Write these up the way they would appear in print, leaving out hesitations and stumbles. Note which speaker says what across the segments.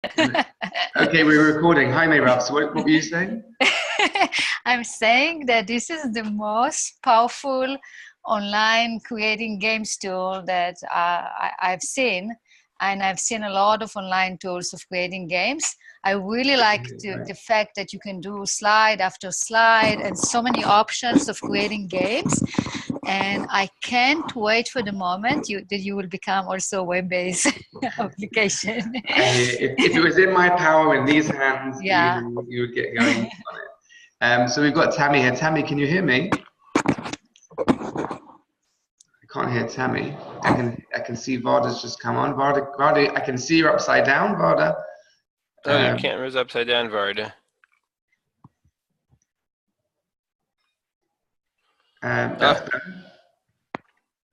Speaker 1: Okay, we're recording. Hi, Mayrab. So what were you saying?
Speaker 2: I'm saying that this is the most powerful online creating games tool that I've seen. And I've seen a lot of online tools of creating games. I really like the fact that you can do slide after slide and so many options of creating games. And I can't wait for the moment that you will become also a web-based application.
Speaker 1: If it was in my power in these hands,
Speaker 2: Yeah.
Speaker 1: you would get going on it. So we've got Tammy here. Tammy, can you hear me? I can't hear Tammy. I can see Varda's just come on. Varda, I can see you're upside down, Varda.
Speaker 3: Oh, your camera's upside down, Varda.
Speaker 1: That's better.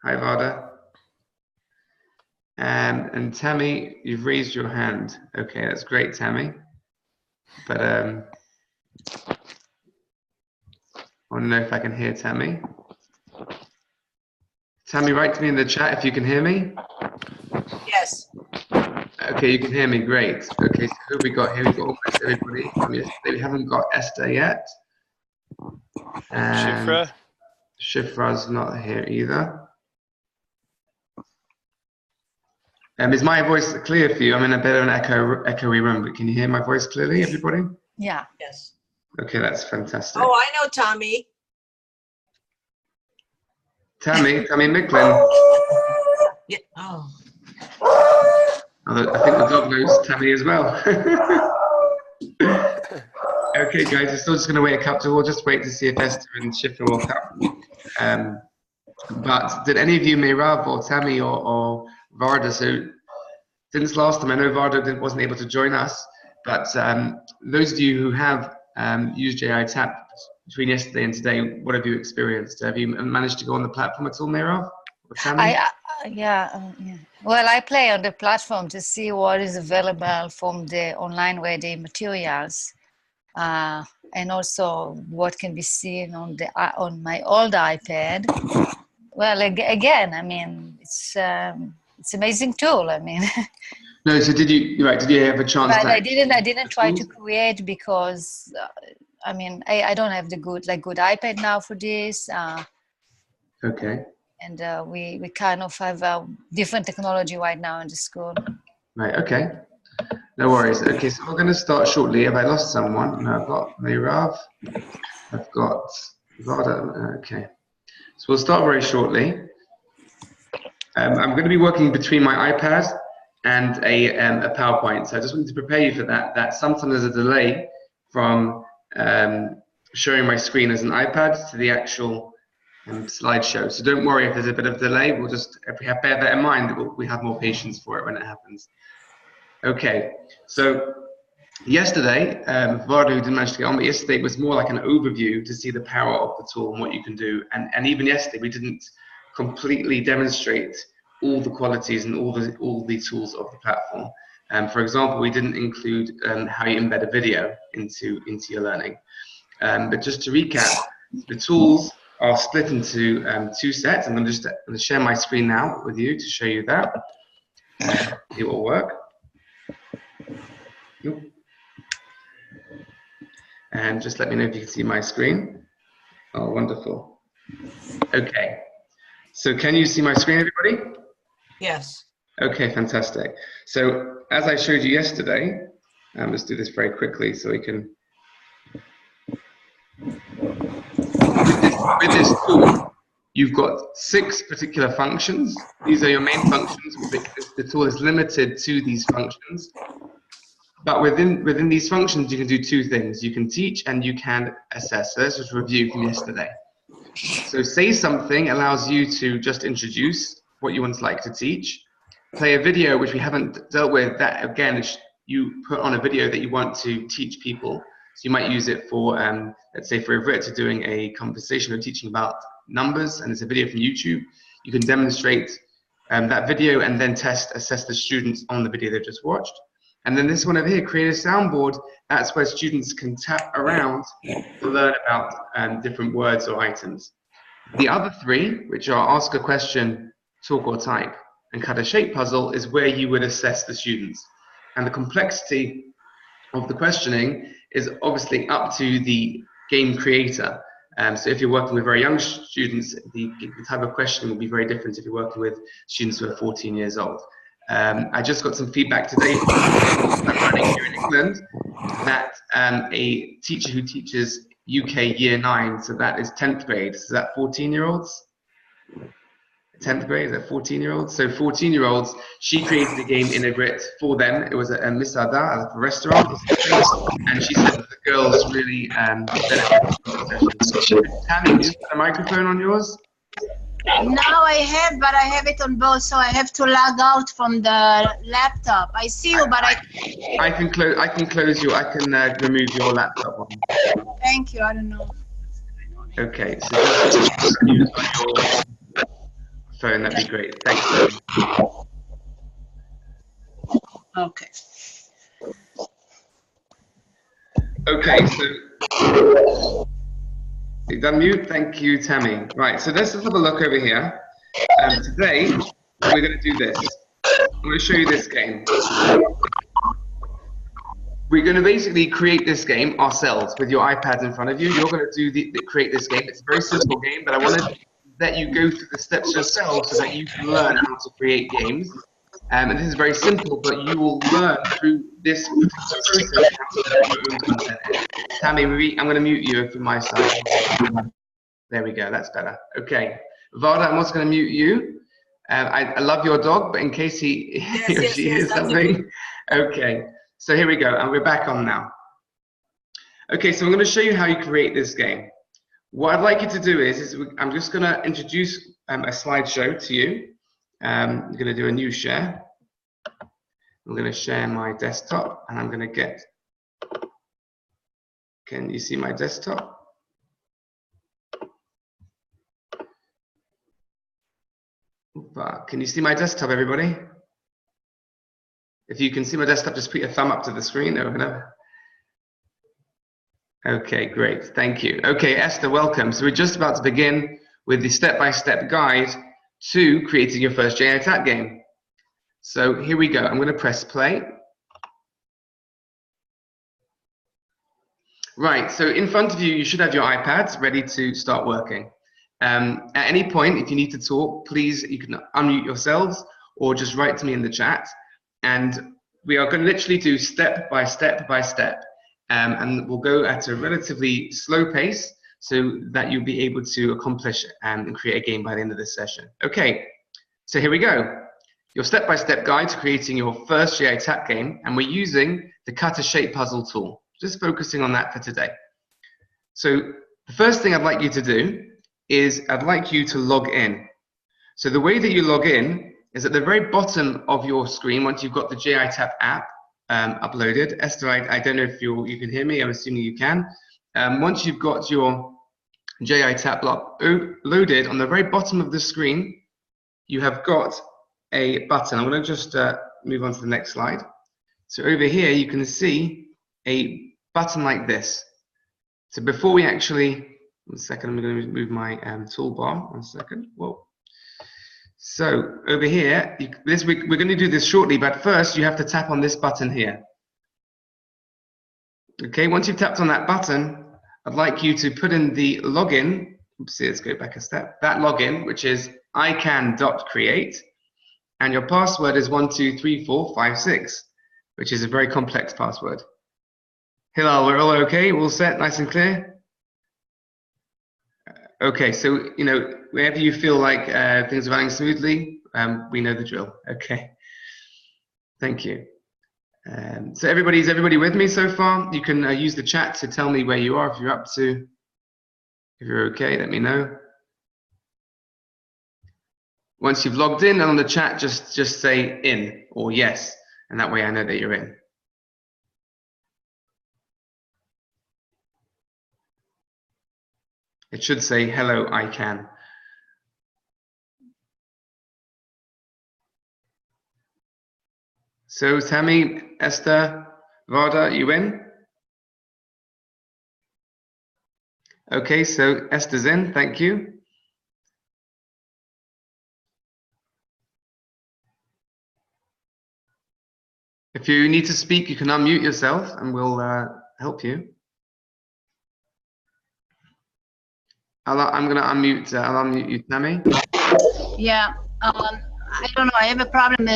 Speaker 1: Hi, Varda. And Tammy, you've raised your hand. Okay, that's great, Tammy. But I want to know if I can hear Tammy. Tammy, write to me in the chat if you can hear me.
Speaker 4: Yes.
Speaker 1: Okay, you can hear me. Great. Okay, so who have we got here? We've got almost everybody from yesterday. We haven't got Esther yet. And
Speaker 3: Shifra?
Speaker 1: Shifra's not here either. Is my voice clear for you? I'm in a bit of an echoey room, but can you hear my voice clearly, everybody?
Speaker 2: Yeah.
Speaker 4: Yes.
Speaker 1: Okay, that's fantastic.
Speaker 4: Oh, I know Tommy.
Speaker 1: Tammy Micklin.
Speaker 4: Yeah. Oh.
Speaker 1: I think the dog knows Tammy as well. Okay, guys, we're still just going to wait a couple. We'll just wait to see if Esther and Shifra will come. But did any of you, Mayrab or Tammy or Varda, so since last time, I know Varda wasn't able to join us, but those of you who have used JI Tap between yesterday and today, what have you experienced? Have you managed to go on the platform at all, Mayrab or Tammy?
Speaker 2: Yeah. Well, I play on the platform to see what is available from the online ready materials, and also what can be seen on my old iPad. Well, again, I mean, it's amazing tool. I mean.
Speaker 1: No, so did you have a chance?
Speaker 2: But I didn't try to create because I mean I don't have the good iPad now for this.
Speaker 1: Okay.
Speaker 2: And we kind of have a different technology right now in the school.
Speaker 1: Right. Okay. No worries. Okay, so we're going to start shortly. Have I lost someone? No, I've got Mayrab. I've got Varda. Okay. So we'll start very shortly. I'm going to be working between my iPad and a PowerPoint. So I just wanted to prepare you for that sometimes there's a delay from showing my screen as an iPad to the actual slideshow. So don't worry if there's a bit of delay. We'll just, if we bear that in mind, we have more patience for it when it happens. Okay, so yesterday, Varda, who didn't manage to get on, but yesterday was more like an overview to see the power of the tool and what you can do. And even yesterday, we didn't completely demonstrate all the qualities and all the tools of the platform. For example, we didn't include how you embed a video into your learning. But just to recap, the tools are split into two sets. I'm going to share my screen now with you to show you that. It will work. And just let me know if you can see my screen. Oh, wonderful. Okay. So can you see my screen, everybody?
Speaker 4: Yes.
Speaker 1: Okay, fantastic. So as I showed you yesterday, let's do this very quickly so we can. With this tool, you've got 6 particular functions. These are your main functions. The tool is limited to these functions. But within these functions, you can do 2 things. You can teach and you can assess. So let's just review from yesterday. So say something allows you to just introduce what you would like to teach. Play a video, which we haven't dealt with. That again, you put on a video that you want to teach people. So you might use it for, let's say for Ivrit, doing a conversation or teaching about numbers, and it's a video from YouTube. You can demonstrate that video and then assess the students on the video they've just watched. And then this one over here, create a soundboard. That's where students can tap around to learn about different words or items. The other 3, which are ask a question, talk or type, and cut a shape puzzle, is where you would assess the students. and the complexity of the questioning is obviously up to the game creator. So if you're working with very young students, the type of questioning will be very different if you're working with students who are 14 years old. I just got some feedback today from running here in England that a teacher who teaches UK Year 9, so that is 10th grade, so that 14-year-olds? 10th grade, that 14-year-olds? So 14-year-olds, she created a game in a Brit for them. It was a Misada at a restaurant, and she said that the girls really benefited from the session. Tammy, do you have a microphone on yours?
Speaker 5: No, I have, but I have it on both, so I have to log out from the laptop. I see you, but
Speaker 1: I can close your. I can remove your laptop one.
Speaker 5: Thank you. I don't know.
Speaker 1: Okay, so just use on your phone. That'd be great. Thanks.
Speaker 5: Okay.
Speaker 1: Okay, so you done mute? Thank you, Tammy. Right, so let's just have a look over here. Today, we're going to do this. I'm going to show you this game. We're going to basically create this game ourselves with your iPads in front of you. You're going to do create this game. It's a very simple game, but I want to let you go through the steps yourself so that you can learn how to create games. And this is very simple, but you will learn through this process how to put your own content in. Tammy, I'm going to mute you from my side. There we go, that's better. Okay, Varda, I'm also going to mute you. I love your dog, but in case he or she hears something. Okay, so here we go, and we're back on now. Okay, so I'm going to show you how you create this game. What I'd like you to do is I'm just going to introduce a slideshow to you. I'm going to do a new share. I'm going to share my desktop, and I'm going to get. Can you see my desktop? Can you see my desktop, everybody? If you can see my desktop, just put your thumb up to the screen. Okay, great. Thank you. Okay, Esther, welcome. So we're just about to begin with the step-by-step guide to creating your first EdTech game. So here we go. I'm going to press play. Right, so in front of you, you should have your iPads ready to start working. At any point, if you need to talk, please, you can unmute yourselves or just write to me in the chat. And we are going to literally do step by step by step. And we'll go at a relatively slow pace so that you'll be able to accomplish and create a game by the end of this session. Okay, so here we go. Your step-by-step guide to creating your first EdTech game, and we're using the Cut a Shape puzzle tool. Just focusing on that for today. So the first thing I'd like you to do is I'd like you to log in. So the way that you log in is at the very bottom of your screen once you've got the EdTech app uploaded. Esther, I don't know if you can hear me. I'm assuming you can. Once you've got your EdTech block loaded, on the very bottom of the screen, you have got a button. I'm going to just move on to the next slide. So over here, you can see a button like this. So before we actually, one second, I'm going to move my toolbar. 1 second. Whoa. So over here, we're going to do this shortly, but first you have to tap on this button here. Okay, once you've tapped on that button, I'd like you to put in the login. Oops, let's go back a step. That login, which is ican.create, and your password is 123456, which is a very complex password. Hilal, we're all okay? All set, nice and clear? Okay, so, wherever you feel like things are running smoothly, we know the drill. Okay, thank you. So everybody with me so far? You can use the chat to tell me where you are, if you're up to. If you're okay, let me know. Once you've logged in, and on the chat, just say in or yes, and that way I know that you're in. It should say, hello, I can. So Tammy, Esther, Varda, you in? Okay, so Esther's in, thank you. If you need to speak, you can unmute yourself and we'll help you. I'm going to unmute, I'll unmute you, Tammy.
Speaker 5: Yeah. I don't know. I have a problem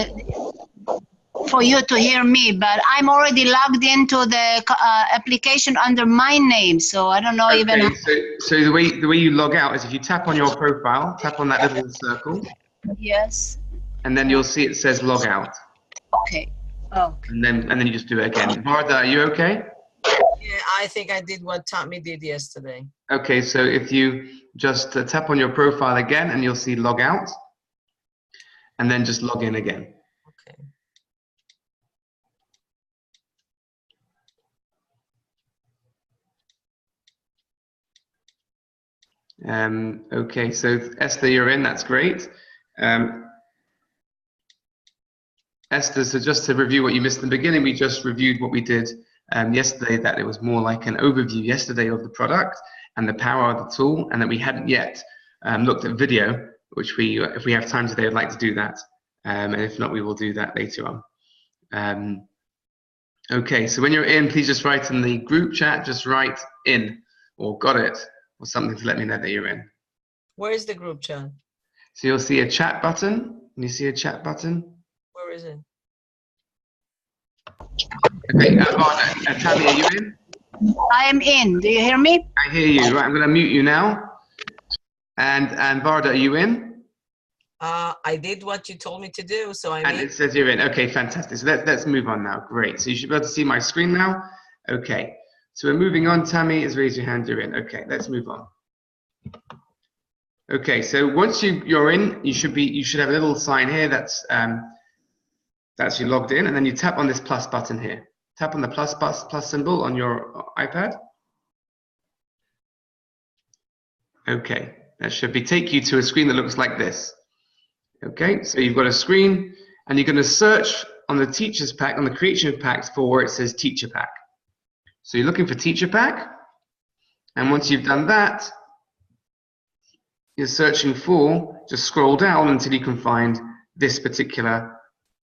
Speaker 5: for you to hear me, but I'm already logged into the application under my name, so I don't know even.
Speaker 1: So the way you log out is if you tap on your profile, tap on that little circle.
Speaker 5: Yes.
Speaker 1: And then you'll see it says log out.
Speaker 5: Okay. Okay.
Speaker 1: And then you just do it again. Varda, are you okay?
Speaker 4: Yeah, I think I did what Tommy did yesterday.
Speaker 1: Okay, so if you just tap on your profile again and you'll see log out. And then just log in again.
Speaker 4: Okay.
Speaker 1: Okay, so Esther, you're in, that's great. Esther, so just to review what you missed in the beginning, we just reviewed what we did yesterday, that it was more like an overview yesterday of the product and the power of the tool, and that we hadn't yet looked at video, which if we have time today, I'd like to do that. And if not, we will do that later on. Okay, so when you're in, please just write in the group chat, just write in, or got it, or something to let me know that you're in.
Speaker 4: Where is the group chat?
Speaker 1: So you'll see a chat button. Can you see a chat button?
Speaker 4: Where is it?
Speaker 1: Okay, Tammy, are you in?
Speaker 5: I am in. Do you hear me?
Speaker 1: I hear you. Right, I'm going to mute you now. And Varda, are you in?
Speaker 4: I did what you told me to do, so I'm
Speaker 1: And
Speaker 4: in.
Speaker 1: it says you're in. Okay, fantastic. So let's move on now. Great. So you should be able to see my screen now. Okay. So we're moving on. Tammy is raise your hand. You're in. Okay, let's move on. Okay, so once you're in, you should have a little sign here that's you logged in, and then you tap on this plus button here. Tap on the plus symbol on your iPad. Okay, that should take you to a screen that looks like this. Okay, so you've got a screen, and you're going to search on the Teachers Pack, on the Creation Packs, for where it says Teacher Pack. So you're looking for Teacher Pack, and once you've done that, you're searching for, just scroll down until you can find this particular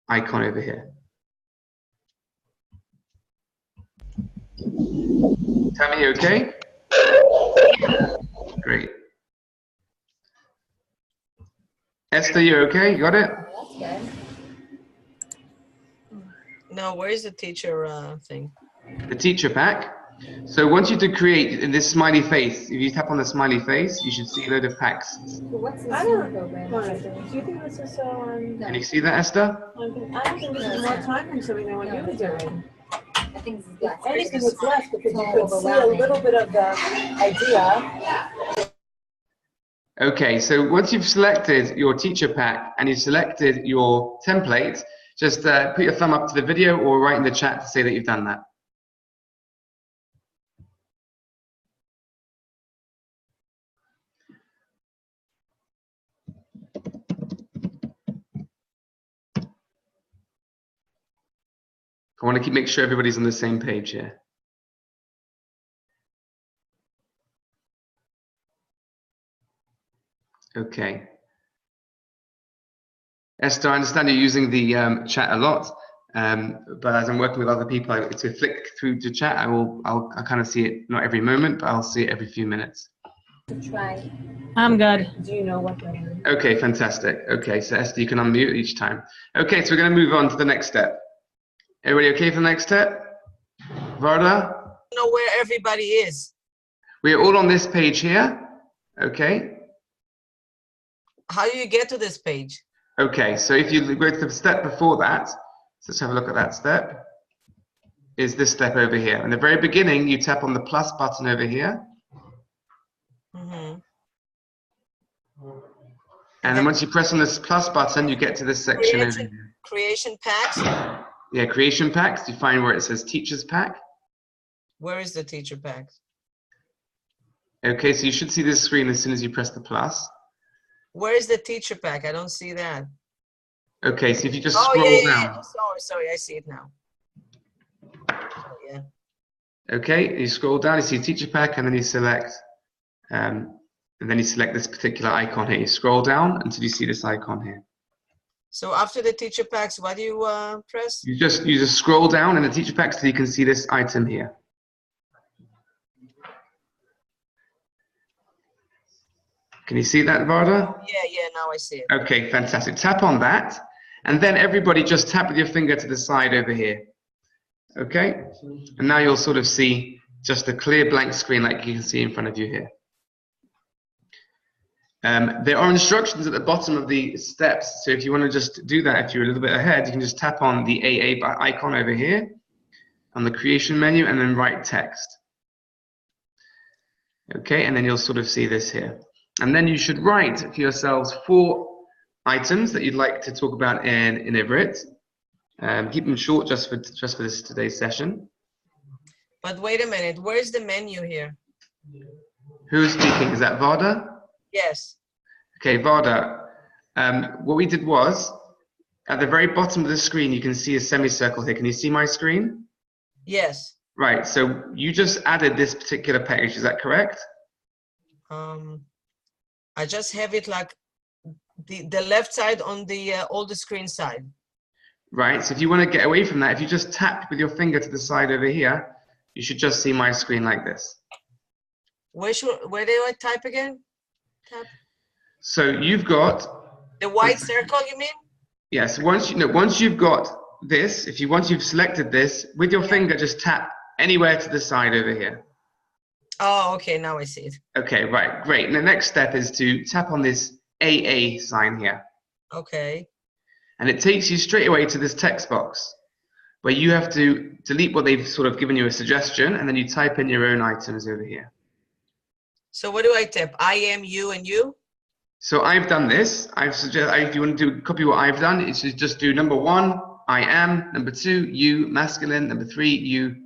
Speaker 1: icon over here. Tammy, you okay? Great. Esther, you okay? You got it?
Speaker 4: No, where is the teacher thing?
Speaker 1: The Teacher Pack. So once you do create in this smiley face, if you tap on the smiley face, you should see a load of packs.
Speaker 6: What's this program? Do you think this is so?
Speaker 1: Can you see that, Esther?
Speaker 6: I don't think this is more time consuming than what you were doing.
Speaker 7: I think this is
Speaker 6: If anything, it's less because you could see a little bit of the idea.
Speaker 1: Okay, so once you've selected your Teacher Pack and you've selected your template, just put your thumb up to the video or write in the chat to say that you've done that. I want to make sure everybody's on the same page here. Okay. Esther, I understand you're using the chat a lot, but as I'm working with other people, to flick through the chat, I'll kind of see it not every moment, but I'll see it every few minutes.
Speaker 7: try.
Speaker 6: I'm good. Do you know what that is?
Speaker 1: Okay, fantastic. Okay, so Esther, you can unmute each time. Okay, so we're going to move on to the next step. Everybody okay for the next step? Varda?
Speaker 4: I don't know where everybody is.
Speaker 1: We're all on this page here. Okay.
Speaker 4: How do you get to this page?
Speaker 1: Okay, so if you go to the step before that, so let's have a look at that step, is this step over here. In the very beginning, you tap on the plus button over here.
Speaker 4: Mm-hmm.
Speaker 1: And then once you press on this plus button, you get to this section over here.
Speaker 4: Creation packs?
Speaker 1: Yeah, Creation Packs. You find where it says Teachers Pack.
Speaker 4: Where is the teacher packs?
Speaker 1: Okay, so you should see this screen as soon as you press the plus.
Speaker 4: Where is the teacher pack? I don't see that.
Speaker 1: Okay, so if you just
Speaker 4: Oh,
Speaker 1: scroll
Speaker 4: yeah.
Speaker 1: down.
Speaker 4: Sorry, I see it now. Oh, yeah.
Speaker 1: Okay, you scroll down, you see Teacher Pack, and then you select, this particular icon here. You scroll down until you see this icon here.
Speaker 4: So after the teacher packs, what do you press?
Speaker 1: You just scroll down in the teacher packs till you can see this item here. Can you see that, Varda?
Speaker 4: Yeah, now I see it.
Speaker 1: Okay, fantastic. Tap on that, and then everybody just tap with your finger to the side over here. Okay? And now you'll sort of see just a clear blank screen like you can see in front of you here. There are instructions at the bottom of the steps, so if you want to just do that, if you're a little bit ahead, you can just tap on the AA icon over here on the creation menu and then write text. Okay, and then you'll sort of see this here. And then you should write for yourselves 4 items that you'd like to talk about in Ivrit. Keep them short just for this today's session.
Speaker 4: But wait a minute, where's the menu here?
Speaker 1: Who's speaking? Is that Varda?
Speaker 4: Yes.
Speaker 1: Okay, Varda. What we did was, at the very bottom of the screen, you can see a semicircle here. Can you see my screen?
Speaker 4: Yes.
Speaker 1: Right, so you just added this particular package, is that correct?
Speaker 4: I just have it like the left side on the older screen side.
Speaker 1: Right, so if you want to get away from that, if you just tap with your finger to the side over here, you should just see my screen like this.
Speaker 4: Where do I type again? Tap.
Speaker 1: So you've got
Speaker 4: The white circle, you mean?
Speaker 1: yes. Once you've got this, once you've selected this, with your finger, just tap anywhere to the side over here.
Speaker 4: Oh, okay. Now I see it.
Speaker 1: Okay, right, great. And the next step is to tap on this AA sign here,
Speaker 4: Okay.
Speaker 1: and it takes you straight away to this text box where you have to delete what they've sort of given you a suggestion, and then you type in your own items over here.
Speaker 4: So what do I tap? I am, you, and you?
Speaker 1: So I've done this. If you want to copy what I've done, it's just do number 1, I am, number 2, you, masculine, number 3, you,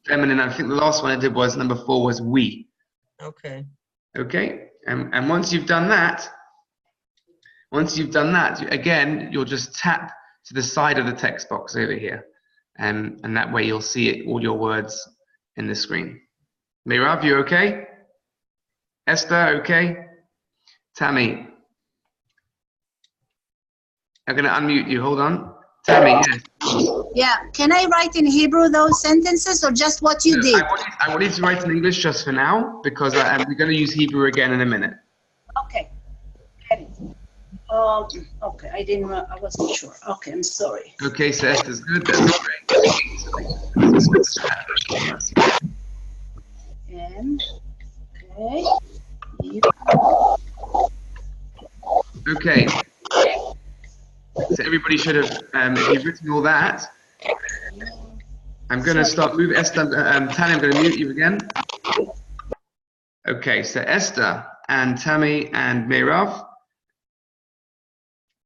Speaker 1: feminine. I think the last one I did was number 4 was we.
Speaker 4: Okay.
Speaker 1: Okay, and once you've done that, again, you'll just tap to the side of the text box over here, and that way you'll see it, all your words in the screen. Meirav, you okay? Esther, okay? Tammy, I'm going to unmute you. Hold on. Tammy, yes.
Speaker 5: Yeah, can I write in Hebrew those sentences or just what you did?
Speaker 1: I want you to write in English just for now, because we're going to use Hebrew again in a minute.
Speaker 5: Okay. Get it. Okay, I wasn't sure. Okay, I'm sorry.
Speaker 1: Okay, so Esther's good. That's great.
Speaker 5: And, okay.
Speaker 1: Okay. So everybody should have, if you've written all that, I'm going to start moving. Esther, Tammy, I'm going to mute you again. Okay, so Esther and Tammy and Meirav,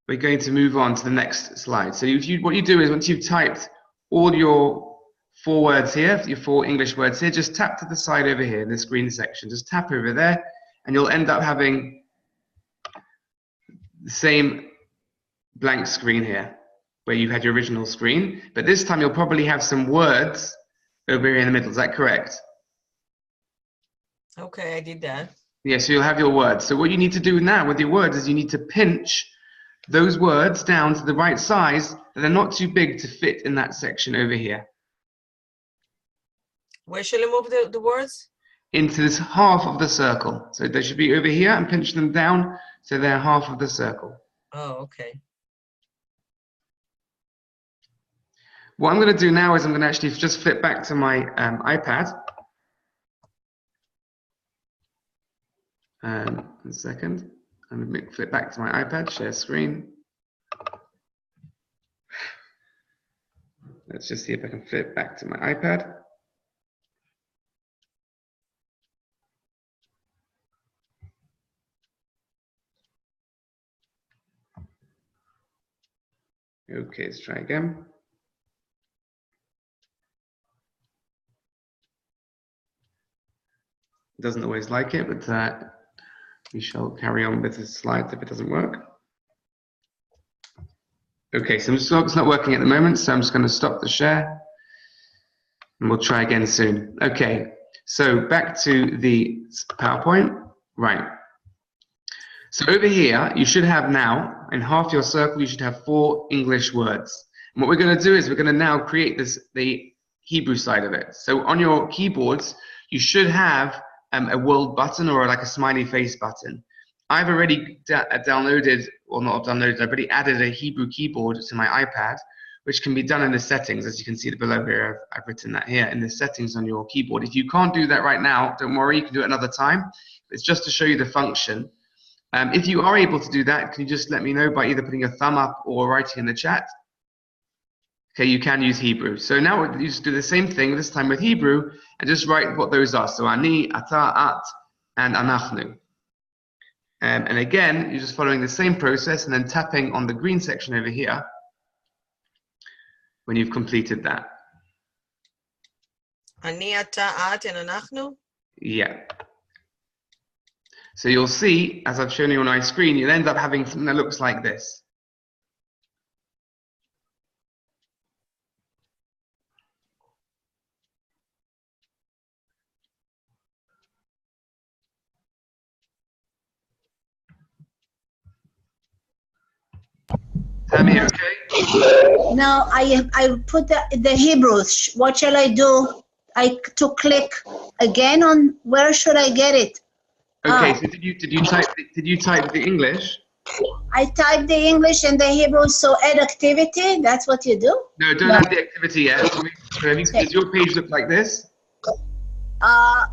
Speaker 1: we're going to move on to the next slide. So what you do is once you've typed all your 4 words here, your 4 English words here, just tap to the side over here in this green section. Just tap over there, and you'll end up having the same blank screen here where you had your original screen, but this time you'll probably have some words over here in the middle. Is that correct?
Speaker 4: Okay, I did that.
Speaker 1: Yeah, so you'll have your words. So what you need to do now with your words is you need to pinch those words down to the right size, that they're not too big to fit in that section over here.
Speaker 4: Where should I move the words?
Speaker 1: Into this half of the circle. So they should be over here, and pinch them down so they're half of the circle.
Speaker 4: Oh, okay.
Speaker 1: What I'm going to do now is I'm going to actually just flip back to my iPad. 1 second. I'm going to flip back to my iPad, share screen. Let's just see if I can flip back to my iPad. Okay, let's try again. Doesn't always like it, but we shall carry on with the slides if it doesn't work. Okay, so it's not working at the moment, so I'm just going to stop the share, and we'll try again soon. Okay, so back to the PowerPoint. Right. So over here, you should have now, in half your circle, you should have 4 English words. And what we're going to do is we're going to now create the Hebrew side of it. So on your keyboards, you should have a world button or like a smiley face button. I've already downloaded, or not downloaded, I've already added a Hebrew keyboard to my iPad, which can be done in the settings. As you can see below here, I've written that here in the settings on your keyboard. If you can't do that right now, don't worry, you can do it another time. It's just to show you the function. If you are able to do that, can you just let me know by either putting a thumb up or writing in the chat? Okay, you can use Hebrew. So now you just do the same thing, this time with Hebrew, and just write what those are. So ani, ata, at, and anachnu. And again, you're just following the same process and then tapping on the green section over here when you've completed that.
Speaker 4: Ani, ata, at, and anachnu?
Speaker 1: Yeah. So you'll see, as I've shown you on my screen, you'll end up having something that looks like this. Tammy, okay?
Speaker 5: Now I put the Hebrews. What shall I do? To click again on where should I get it?
Speaker 1: Okay, so did you type the English?
Speaker 5: I type the English and the Hebrew. So add activity. That's what you do.
Speaker 1: No, don't add the activity yet. So does your page look like this?
Speaker 5: I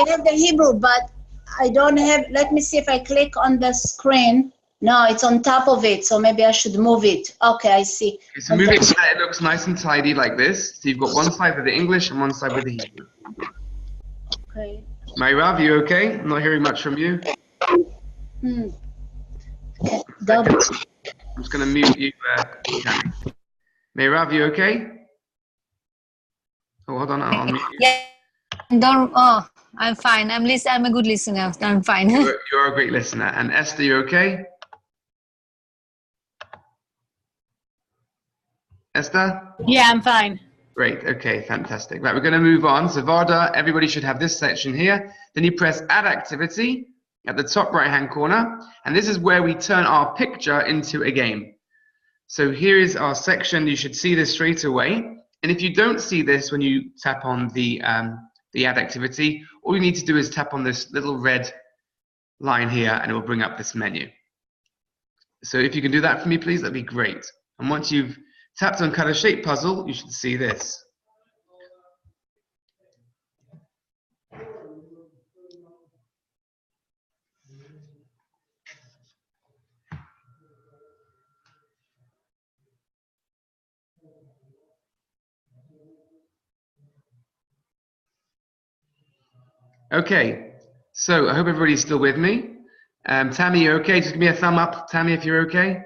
Speaker 5: have the Hebrew, but I don't have. Let me see if I click on the screen. No, it's on top of it, so maybe I should move it. Okay, I see.
Speaker 1: Okay, so move it so that it looks nice and tidy like this. So you've got one side with the English and one side with the Hebrew.
Speaker 5: Okay.
Speaker 1: Mayrav, you okay? I'm not hearing much from you.
Speaker 5: Okay. Double.
Speaker 1: I'm just going to mute you, Tammy. Mayrav, you okay? Oh, hold on, I'll mute you.
Speaker 2: Yeah. Oh, I'm fine. I'm a good listener. I'm fine.
Speaker 1: You're a great listener. And Esther, you okay? Esther?
Speaker 8: Yeah, I'm fine.
Speaker 1: Great, okay, fantastic. Right, we're going to move on. So Varda, everybody should have this section here. Then you press Add Activity at the top right-hand corner. And this is where we turn our picture into a game. So here is our section. You should see this straight away. And if you don't see this when you tap on the Add Activity, all you need to do is tap on this little red line here and it will bring up this menu. So if you can do that for me, please, that'd be great. And once you've tapped on Cut a Shape Puzzle, you should see this. Okay, so I hope everybody's still with me. Tammy, you okay? Just give me a thumb up, Tammy, if you're okay.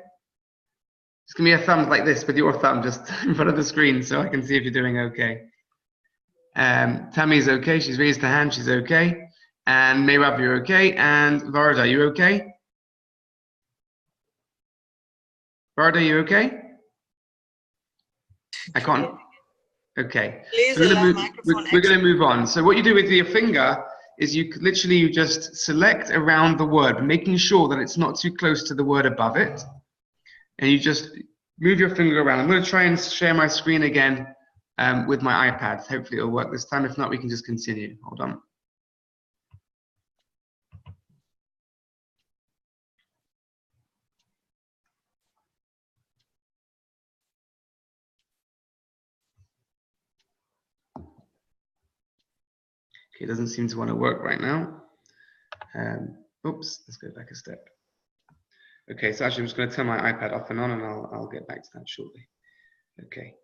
Speaker 1: Just give me a thumb like this with your thumb just in front of the screen so I can see if you're doing okay. Tammy's okay, she's raised her hand, she's okay. And Mayrav, you're okay. And Varda, you okay? Varda, you okay? I can't. Okay.
Speaker 4: Please
Speaker 1: So
Speaker 4: allow microphone
Speaker 1: we're going to
Speaker 4: exit.
Speaker 1: move on. So what you do with your finger is you just select around the word, making sure that it's not too close to the word above it. And you just move your finger around. I'm going to try and share my screen again with my iPad. Hopefully it'll work this time. If not, we can just continue. Hold on. Okay, it doesn't seem to want to work right now. Oops, let's go back a step. Okay, so actually I'm just going to turn my iPad off and on and I'll get back to that shortly. Okay.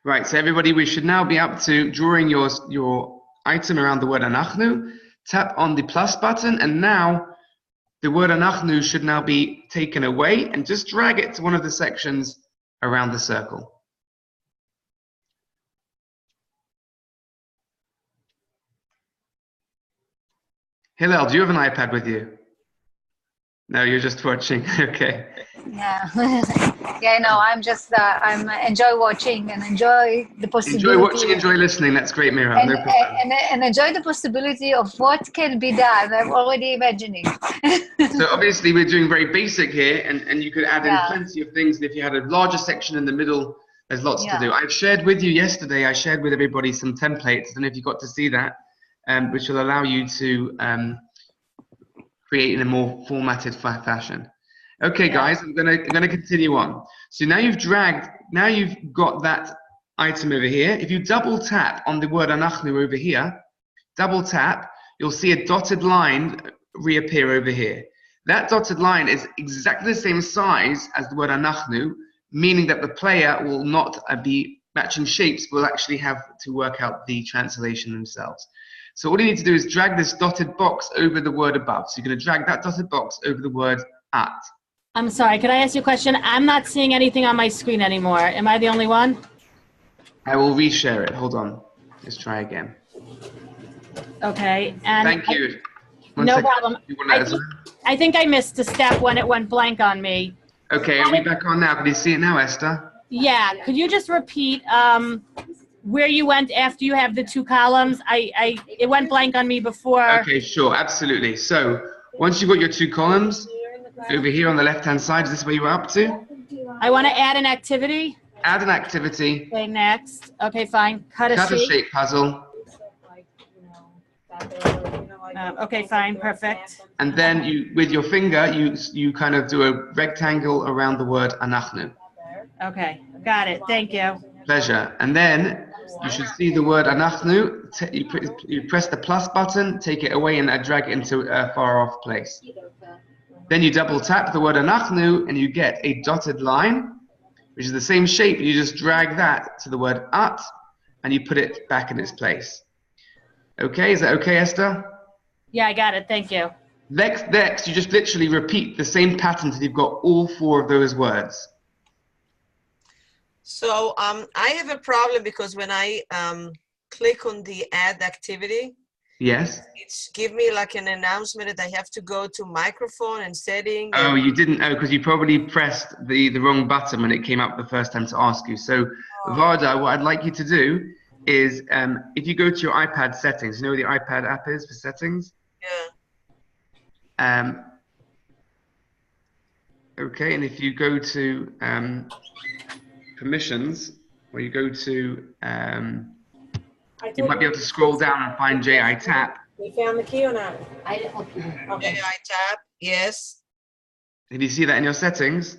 Speaker 1: Right, so everybody, we should now be up to drawing your item around the word anachnu. Tap on the plus button and now the word anachnu should now be taken away and just drag it to one of the sections around the circle. Hillel, do you have an iPad with you? No, you're just watching. Okay.
Speaker 2: Yeah. Yeah, no, I'm just, I'm enjoy watching and enjoy the possibility.
Speaker 1: Enjoy watching, enjoy listening. That's great, Mira.
Speaker 2: And,
Speaker 1: No problem.
Speaker 2: and enjoy the possibility of what can be done. I'm already imagining.
Speaker 1: So obviously we're doing very basic here, and you could add in
Speaker 2: Yeah.
Speaker 1: plenty of things. And if you had a larger section in the middle, there's lots to
Speaker 2: Yeah.
Speaker 1: do. I've shared with you yesterday, I shared with everybody some templates. I don't know if you got to see that, which will allow you to create in a more formatted fashion. Okay, guys, I'm gonna continue on. So now you've got that item over here. If you double tap on the word anachnu over here, double tap, you'll see a dotted line reappear over here. That dotted line is exactly the same size as the word anachnu, meaning that the player will not be matching shapes, will actually have to work out the translation themselves. So all you need to do is drag this dotted box over the word above. So you're going to drag that dotted box over the word at.
Speaker 8: I'm sorry, can I ask you a question? I'm not seeing anything on my screen anymore. Am I the only one?
Speaker 1: I will reshare it. Hold on. Let's try again.
Speaker 8: Okay. And
Speaker 1: Thank you. One
Speaker 8: no
Speaker 1: second.
Speaker 8: problem.
Speaker 1: You want to let us know?
Speaker 8: I think I missed a step when it went blank on me.
Speaker 1: Okay, are we back on now? Can you see it now, Esther?
Speaker 8: Yeah, could you just repeat where you went after you have the two columns? It went blank on me before.
Speaker 1: Okay, sure, absolutely. So once you've got your two columns, over here on the left-hand side, is this where you were up to?
Speaker 8: I want to add an activity.
Speaker 1: Add an activity.
Speaker 8: Okay, next. Okay, fine. Cut a
Speaker 1: Cut a
Speaker 8: shape.
Speaker 1: shape puzzle.
Speaker 8: Okay, fine, perfect.
Speaker 1: And then you, with your finger, you kind of do a rectangle around the word anachnu.
Speaker 8: Okay, got it. Thank you.
Speaker 1: Pleasure. And then you should see the word anachnu. You press the plus button, take it away, and drag it into a far-off place. Then you double tap the word anachnu, and you get a dotted line, which is the same shape. You just drag that to the word at, and you put it back in its place. Okay, is that okay, Esther?
Speaker 8: Yeah, I got it. Thank you.
Speaker 1: Next, you just literally repeat the same pattern until you've got all four of those words.
Speaker 4: So I have a problem because when I click on the add activity,
Speaker 1: Yes.
Speaker 4: it's give me like an announcement that I have to go to microphone and setting.
Speaker 1: Oh, you didn't know because you probably pressed the wrong button when it came up the first time to ask you. So, Varda, what I'd like you to do is if you go to your iPad settings, you know where the iPad app is for settings?
Speaker 4: Yeah.
Speaker 1: Okay, and if you go to permissions, or you go to, you might be able to scroll down and find JI Tap.
Speaker 6: You found the key or not?
Speaker 4: Okay, I tap, yes.
Speaker 1: Did you see that in your settings?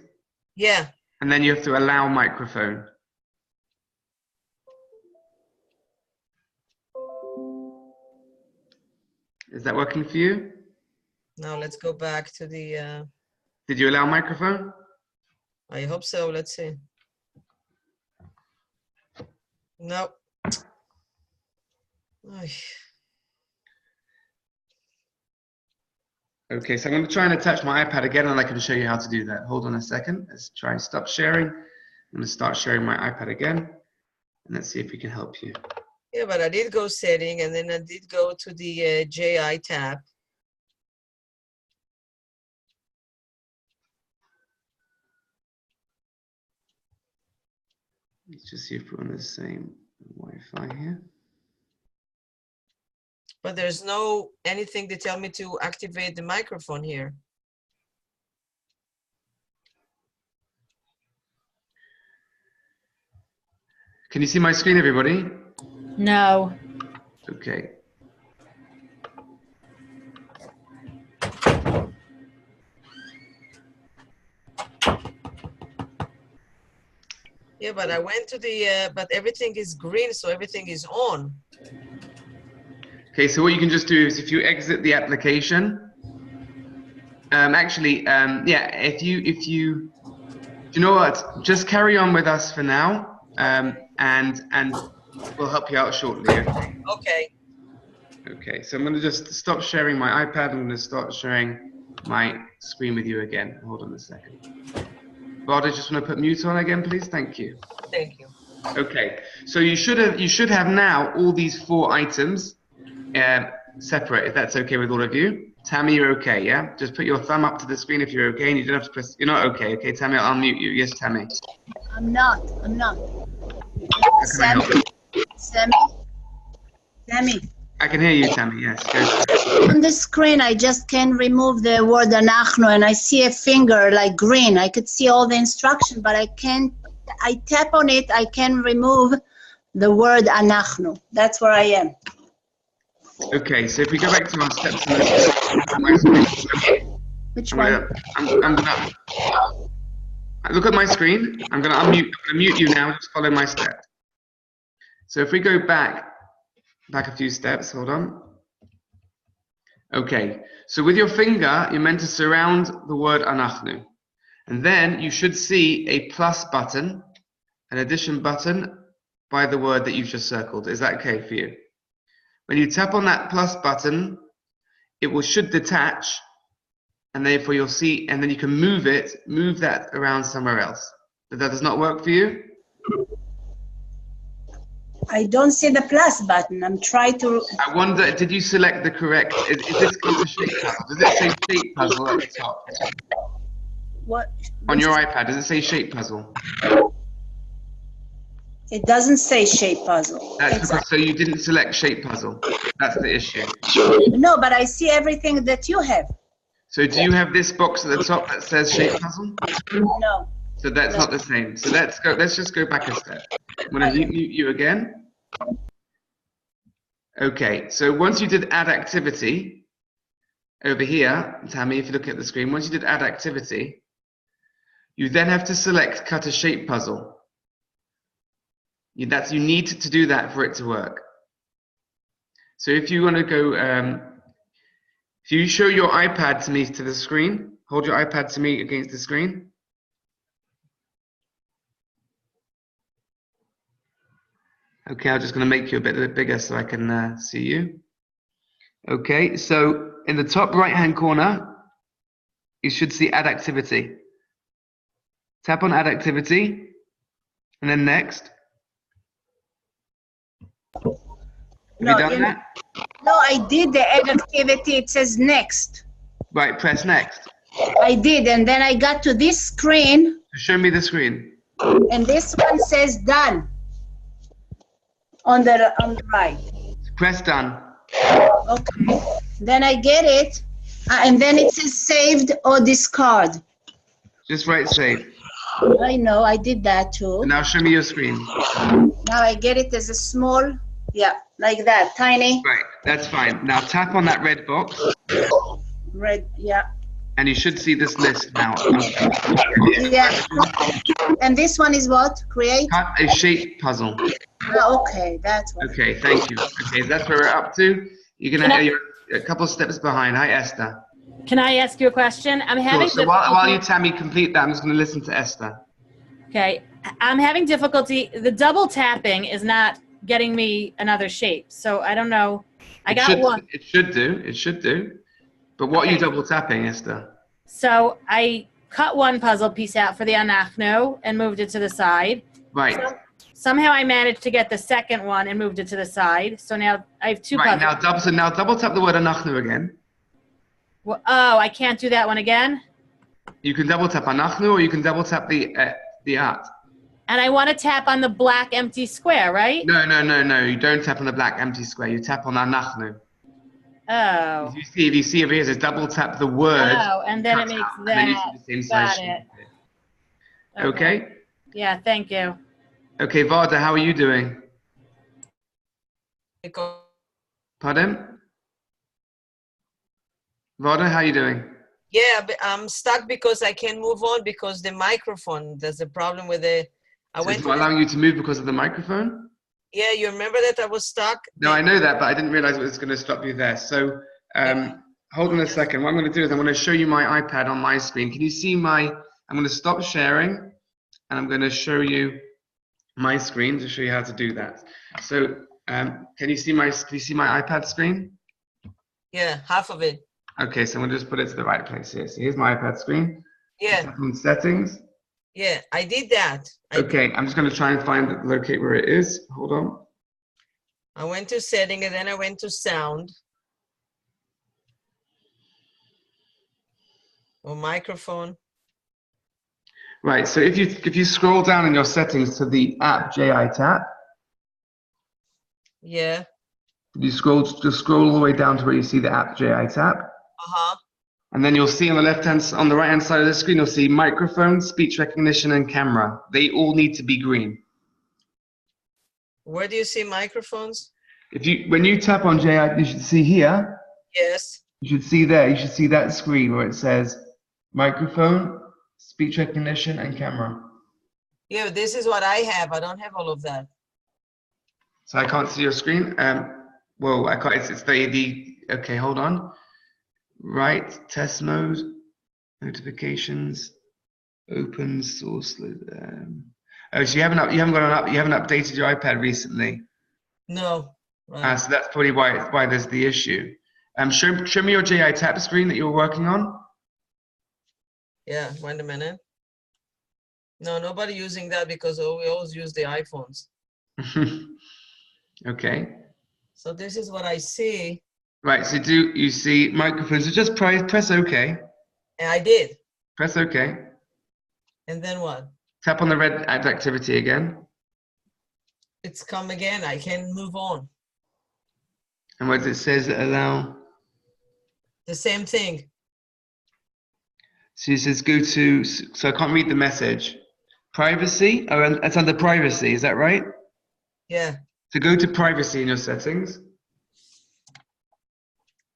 Speaker 4: Yeah.
Speaker 1: And then you have to allow microphone. Is that working for you?
Speaker 4: Now let's go back to the,
Speaker 1: Did you allow microphone?
Speaker 4: I hope so, let's see. Nope.
Speaker 1: Okay, so I'm going to try and attach my iPad again and I can show you how to do that. Hold on a second. Let's try and stop sharing. I'm going to start sharing my iPad again. And let's see if we can help you.
Speaker 4: Yeah, but I did go setting and then I did go to the JI tab.
Speaker 1: Let's just see if we're on the same Wi-Fi here.
Speaker 4: But there's no anything to tell me to activate the microphone here.
Speaker 1: Can you see my screen, everybody?
Speaker 8: No.
Speaker 1: Okay.
Speaker 4: Yeah, but I went to the, but everything is green, so everything is on.
Speaker 1: Okay, so what you can just do is if you exit the application, yeah, if you, you know what, just carry on with us for now, and we'll help you out shortly, okay?
Speaker 4: Okay.
Speaker 1: Okay, so I'm going to just stop sharing my iPad. I'm going to start sharing my screen with you again. Hold on a second. Varda, just want to put mute on again, please. Thank you.
Speaker 4: Thank you.
Speaker 1: Okay, so you should have now all these four items separate, if that's okay with all of you. Tammy, you're okay, yeah? Just put your thumb up to the screen if you're okay, and you don't have to press. You're not okay. Okay, Tammy, I'll unmute you. Yes, Tammy.
Speaker 5: I'm not.
Speaker 1: How can I
Speaker 5: Sammy,
Speaker 1: help?
Speaker 5: Sammy.
Speaker 1: I can hear you, Tammy. Yes. Go.
Speaker 5: On the screen, I just can remove the word anachnu, and I see a finger like green. I could see all the instruction, but I can't. I tap on it, I can remove the word anachnu. That's where I am.
Speaker 1: Okay, so if we go back to our steps, on my screen,
Speaker 5: Which
Speaker 1: I'm
Speaker 5: one?
Speaker 1: gonna look at my screen. I'm gonna mute you now. Just follow my step. So if we go back a few steps, hold on. Okay, so with your finger, you're meant to surround the word anachnu. And then you should see a plus button, an addition button by the word that you've just circled. Is that okay for you? When you tap on that plus button, it should detach, and therefore you'll see, and then you can move that around somewhere else. If that does not work for you?
Speaker 5: I don't see the plus button. I'm trying to.
Speaker 1: I wonder, did you select the correct, is this called a shape puzzle? Does it say shape puzzle at the top?
Speaker 5: What?
Speaker 1: On your iPad, does it say shape puzzle?
Speaker 5: It doesn't say shape puzzle.
Speaker 1: That's because, so you didn't select shape puzzle. That's the issue.
Speaker 5: No, but I see everything that you have.
Speaker 1: So do you have this box at the top that says shape puzzle?
Speaker 5: No.
Speaker 1: So that's not the same. So let's just go back a step. I'm going to mute you again. Okay, so once you did add activity, over here, Tammy, if you look at the screen, once you did add activity, you then have to select cut a shape puzzle. You need to do that for it to work. So if you want to go, if you show your iPad to me to the screen, hold your iPad to me against the screen. Okay, I'm just going to make you a bit bigger so I can see you. Okay, so in the top right-hand corner, you should see add activity. Tap on add activity, and then next. Have you done that?
Speaker 5: No, I did the add activity. It says next.
Speaker 1: Right, press next.
Speaker 5: I did, and then I got to this screen.
Speaker 1: Show me the screen.
Speaker 5: And this one says done. On the right.
Speaker 1: Press done.
Speaker 5: Okay. Then I get it, and then it says saved or discard.
Speaker 1: Just write save.
Speaker 5: I know, I did that too.
Speaker 1: And now show me your screen.
Speaker 5: Now I get it as a small, yeah, like that, tiny.
Speaker 1: Right, that's fine. Now tap on that red box.
Speaker 5: Red, yeah.
Speaker 1: And you should see this list now.
Speaker 5: Yeah. And this one is what? Create?
Speaker 1: Cut a shape puzzle.
Speaker 5: Okay, that's what.
Speaker 1: Okay, thank you. Okay, that's where we're up to. You're a couple steps behind. Hi, Esther.
Speaker 8: Can I ask you a question? I'm having
Speaker 1: So while you, Tammy, complete that, I'm just going to listen to Esther.
Speaker 8: Okay, I'm having difficulty. The double tapping is not getting me another shape. So I don't know. I got one.
Speaker 1: It should do. But what are you double tapping, Esther?
Speaker 8: So I cut one puzzle piece out for the anachnu and moved it to the side.
Speaker 1: Right.
Speaker 8: Somehow I managed to get the second one and moved it to the side. So now I have two puzzles.
Speaker 1: Right, now double tap the word anachnu again.
Speaker 8: Well, oh, I can't do that one again?
Speaker 1: You can double tap anachnu, or you can double tap the art.
Speaker 8: And I want to tap on the black empty square, right?
Speaker 1: No. You don't tap on the black empty square. You tap on anachnu.
Speaker 8: Oh.
Speaker 1: If you see over here, it says double tap the word.
Speaker 8: Oh, and then it makes that.
Speaker 1: And then you see the same size.
Speaker 8: Got it.
Speaker 1: Okay?
Speaker 8: Yeah, thank you.
Speaker 1: Okay, Varda, how are you doing? Pardon? Varda, how are you doing?
Speaker 4: Yeah, but I'm stuck because I can't move on because the microphone, there's a problem with the...
Speaker 1: It's not allowing you to move because of the microphone?
Speaker 4: Yeah, you remember that I was stuck?
Speaker 1: No, I know that, but I didn't realize it was going to stop you there. So hold on a second. What I'm going to do is I'm going to show you my iPad on my screen. Can you see I'm going to stop sharing, and I'm going to show you my screen to show you how to do that. So can you see my iPad screen?
Speaker 4: Yeah, half of it.
Speaker 1: Okay, so I'm going to just put it to the right place here. So here's my iPad screen.
Speaker 4: Yeah.
Speaker 1: Settings.
Speaker 4: Yeah, I did that.
Speaker 1: Okay, I'm just going to try and locate where it is. Hold on.
Speaker 4: I went to setting and then I went to sound. Or microphone.
Speaker 1: Right, so if you scroll down in your settings to the app JI Tap,
Speaker 4: Yeah.
Speaker 1: you just scroll all the way down to where you see the app JI Tap.
Speaker 4: Uh-huh.
Speaker 1: And then you'll see on the right hand side of the screen, you'll see microphone, speech recognition, and camera. They all need to be green.
Speaker 4: Where do you see microphones?
Speaker 1: When you tap on JI, you should see here.
Speaker 4: Yes.
Speaker 1: You should see there. You should see that screen where it says microphone, speech recognition, and camera.
Speaker 4: Yeah, this is what I have. I don't have all of that.
Speaker 1: So I can't see your screen. Well, I can't. It's the. Okay, hold on. Right, test mode, notifications, open source. Oh, so you haven't updated your iPad recently.
Speaker 4: No. Right.
Speaker 1: So that's probably why there's the issue. Show me your JI Tap screen that you're working on.
Speaker 4: Yeah, wait a minute. No, nobody using that because we always use the iPhones.
Speaker 1: Okay.
Speaker 4: So this is what I see.
Speaker 1: Right, so you see microphones, so just press OK.
Speaker 4: And I did.
Speaker 1: Press OK.
Speaker 4: And then what?
Speaker 1: Tap on the red add activity again.
Speaker 4: It's come again. I can move on.
Speaker 1: And what it says, allow.
Speaker 4: The same thing.
Speaker 1: So it says go to, so I can't read the message. Privacy, oh, and it's under privacy, is that right?
Speaker 4: Yeah.
Speaker 1: So go to privacy in your settings.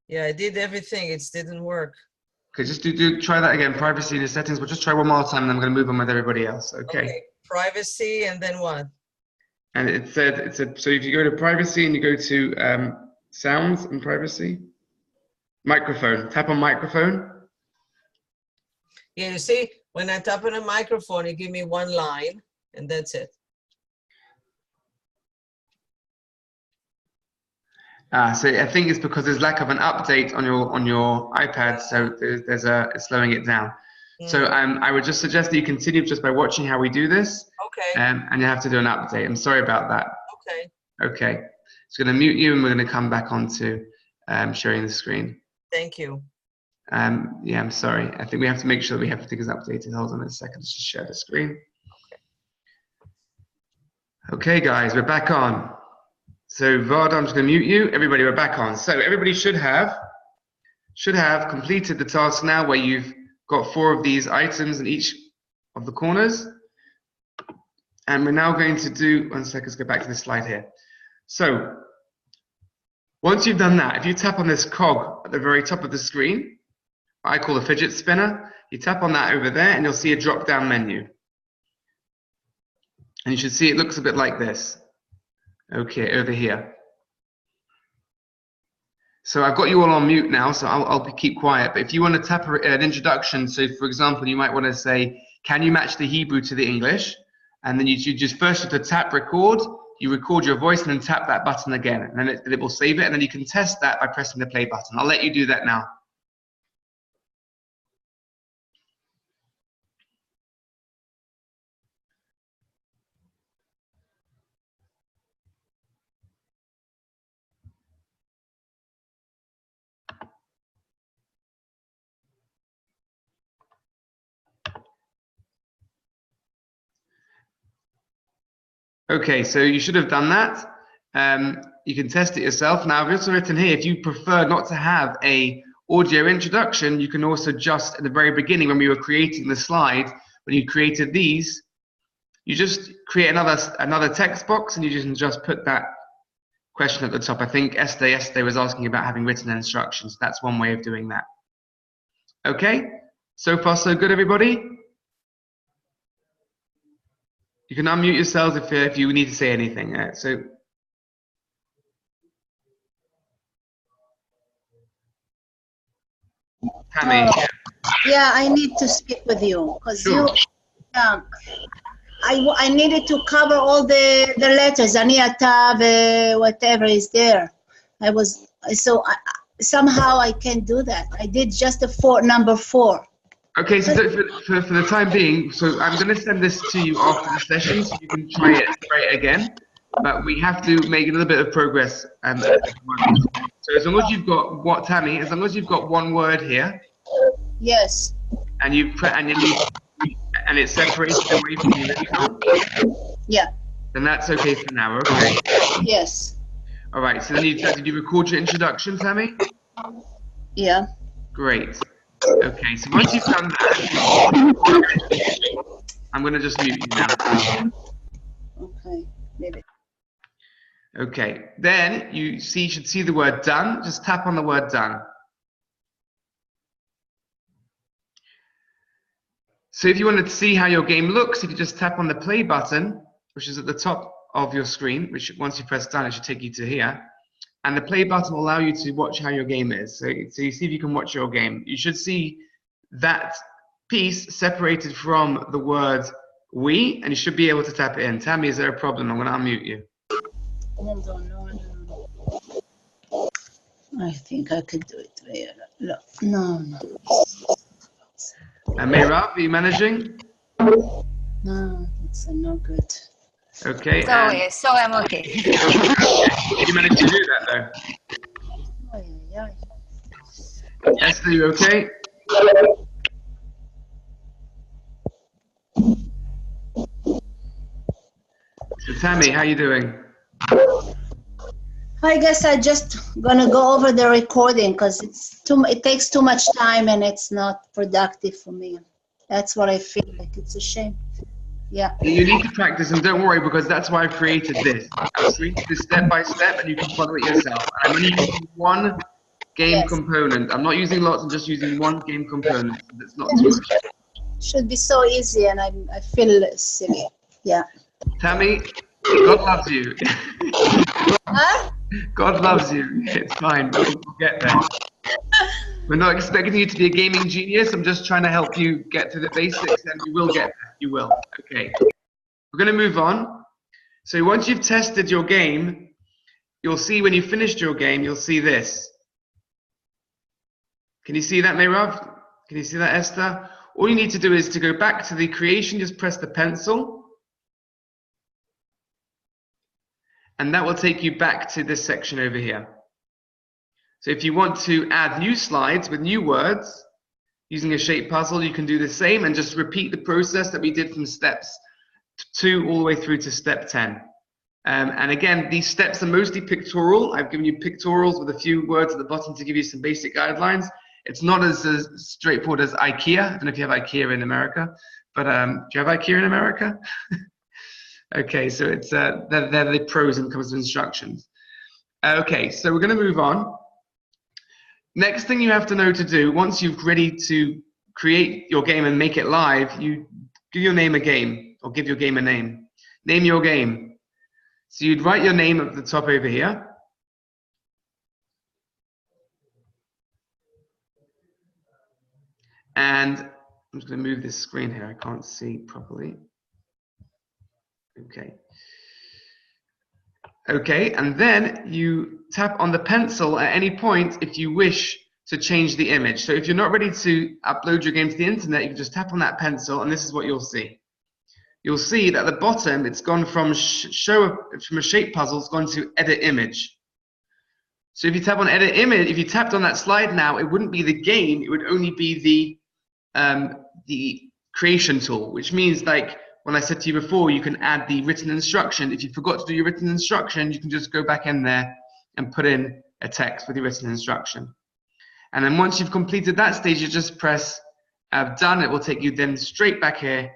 Speaker 4: Yeah, I did everything. It didn't work.
Speaker 1: Okay, just try that again. Privacy in your settings. We'll just try one more time, and I'm going to move on with everybody else. Okay.
Speaker 4: Privacy, and then what?
Speaker 1: And it said so if you go to privacy and you go to sounds and privacy, microphone. Tap on microphone.
Speaker 4: Yeah, you see, when I tap on a microphone, it gives me one line, and that's it.
Speaker 1: So I think it's because there's lack of an update on your iPad, so it's slowing it down. So I would just suggest that you continue just by watching how we do this.
Speaker 4: Okay.
Speaker 1: And you have to do an update. I'm sorry about that.
Speaker 4: Okay.
Speaker 1: Okay. It's going to mute you, and we're going to come back onto sharing the screen.
Speaker 4: Thank you.
Speaker 1: Yeah, I'm sorry. I think we have to make sure that we have things updated. Hold on a second. Let's just share the screen. Okay, guys, we're back on. So Varda, I'm just going to mute you. Everybody, we're back on. So everybody should have completed the task now where you've got 4 of these items in each of the corners. And we're now going to do, one second, let's go back to the slide here. So once you've done that, if you tap on this cog at the very top of the screen, I call a fidget spinner, you tap on that over there and you'll see a drop down menu. And you should see it looks a bit like this. Okay, over here. So I've got you all on mute now, so I'll keep quiet. But if you want to tap an introduction, so for example, you might want to say, can you match the Hebrew to the English? And then you just first have to tap record, you record your voice and then tap that button again. And then it will save it, and then you can test that by pressing the play button. I'll let you do that now. Okay, so you should have done that. You can test it yourself. Now, I've also written here, if you prefer not to have a audio introduction, you can also just, at the very beginning, when we were creating the slide, when you created these, you just create another text box and you can just put that question at the top. I think Esther yesterday was asking about having written instructions. That's one way of doing that. Okay, so far so good, everybody? You can unmute yourselves if you need to say anything. Tammy.
Speaker 5: Yeah, I need to speak with you because sure. I needed to cover all the letters, Ania Tab, whatever is there. Somehow I can't do that. I did just number 4.
Speaker 1: Okay, so for the time being, so I'm going to send this to you after the session so you can try it again. But we have to make a little bit of progress. So as long as you've got Tammy, as long as you've got one word here.
Speaker 5: Yes.
Speaker 1: and and it's separated away from the original.
Speaker 5: Yeah.
Speaker 1: Then that's okay for now. Okay.
Speaker 5: Yes.
Speaker 1: All right. So then did you record your introduction, Tammy?
Speaker 5: Yeah.
Speaker 1: Great. Okay. So once you've done that, I'm going to just mute you now.
Speaker 5: Okay. Maybe.
Speaker 1: Okay. Then you should see the word done. Just tap on the word done. So if you wanted to see how your game looks, if you just tap on the play button, which is at the top of your screen, which once you press done, it should take you to here. And the play button will allow you to watch how your game is. So you see if you can watch your game. You should see that piece separated from the word we, and you should be able to tap it in. Tammy, is there a problem? I'm going to unmute you.
Speaker 5: Hold on. No. I think I could do it. No.
Speaker 1: And Meirav, are you managing?
Speaker 5: No, it's no good.
Speaker 1: Okay.
Speaker 2: So I'm okay.
Speaker 1: You managed to do that though. Esther, you okay? So Tammy, how you doing?
Speaker 5: I guess I just gonna go over the recording because it takes too much time and it's not productive for me. That's what I feel like. It's a shame. Yeah.
Speaker 1: You need to practice, and don't worry, because that's why I've created this. I've created this step by step, and you can follow it yourself. I'm only using one game component. I'm not using lots. I'm just using one game component. That's not too much.
Speaker 5: Should be so easy, and I feel silly. Yeah.
Speaker 1: Tammy, God loves you.
Speaker 5: Huh?
Speaker 1: God loves you. It's fine. We'll get there. We're not expecting you to be a gaming genius. I'm just trying to help you get to the basics, and you will get there. You will. Okay. We're going to move on. So once you've tested your game, you'll see when you've finished your game, you'll see this. Can you see that, Meirav? Can you see that, Esther? All you need to do is to go back to the creation, just press the pencil. And that will take you back to this section over here. So if you want to add new slides with new words, using a shape puzzle, you can do the same and just repeat the process that we did from steps 2 all the way through to step 10. And again, these steps are mostly pictorial. I've given you pictorials with a few words at the bottom to give you some basic guidelines. It's not as straightforward as IKEA. I don't know if you have IKEA in America, but do you have IKEA in America? Okay, so it's they're the pros and comes with instructions. Okay, so we're going to move on. Next thing you have to know to do, once you're ready to create your game and make it live, you give your name a game, or give your game a name. Name your game. So you'd write your name at the top over here. And I'm just going to move this screen here. I can't see properly. Okay. Okay, and then you tap on the pencil at any point if you wish to change the image. So if you're not ready to upload your game to the internet, you can just tap on that pencil, and this is what you'll see. You'll see that at the bottom, it's gone from a shape puzzle, it's gone to edit image. So if you tap on edit image, if you tapped on that slide now, it wouldn't be the game, it would only be the creation tool, which means, like when I said to you before, you can add the written instruction. If you forgot to do your written instruction, you can just go back in there and put in a text with your written instruction. And then once you've completed that stage, you just press done. It will take you then straight back here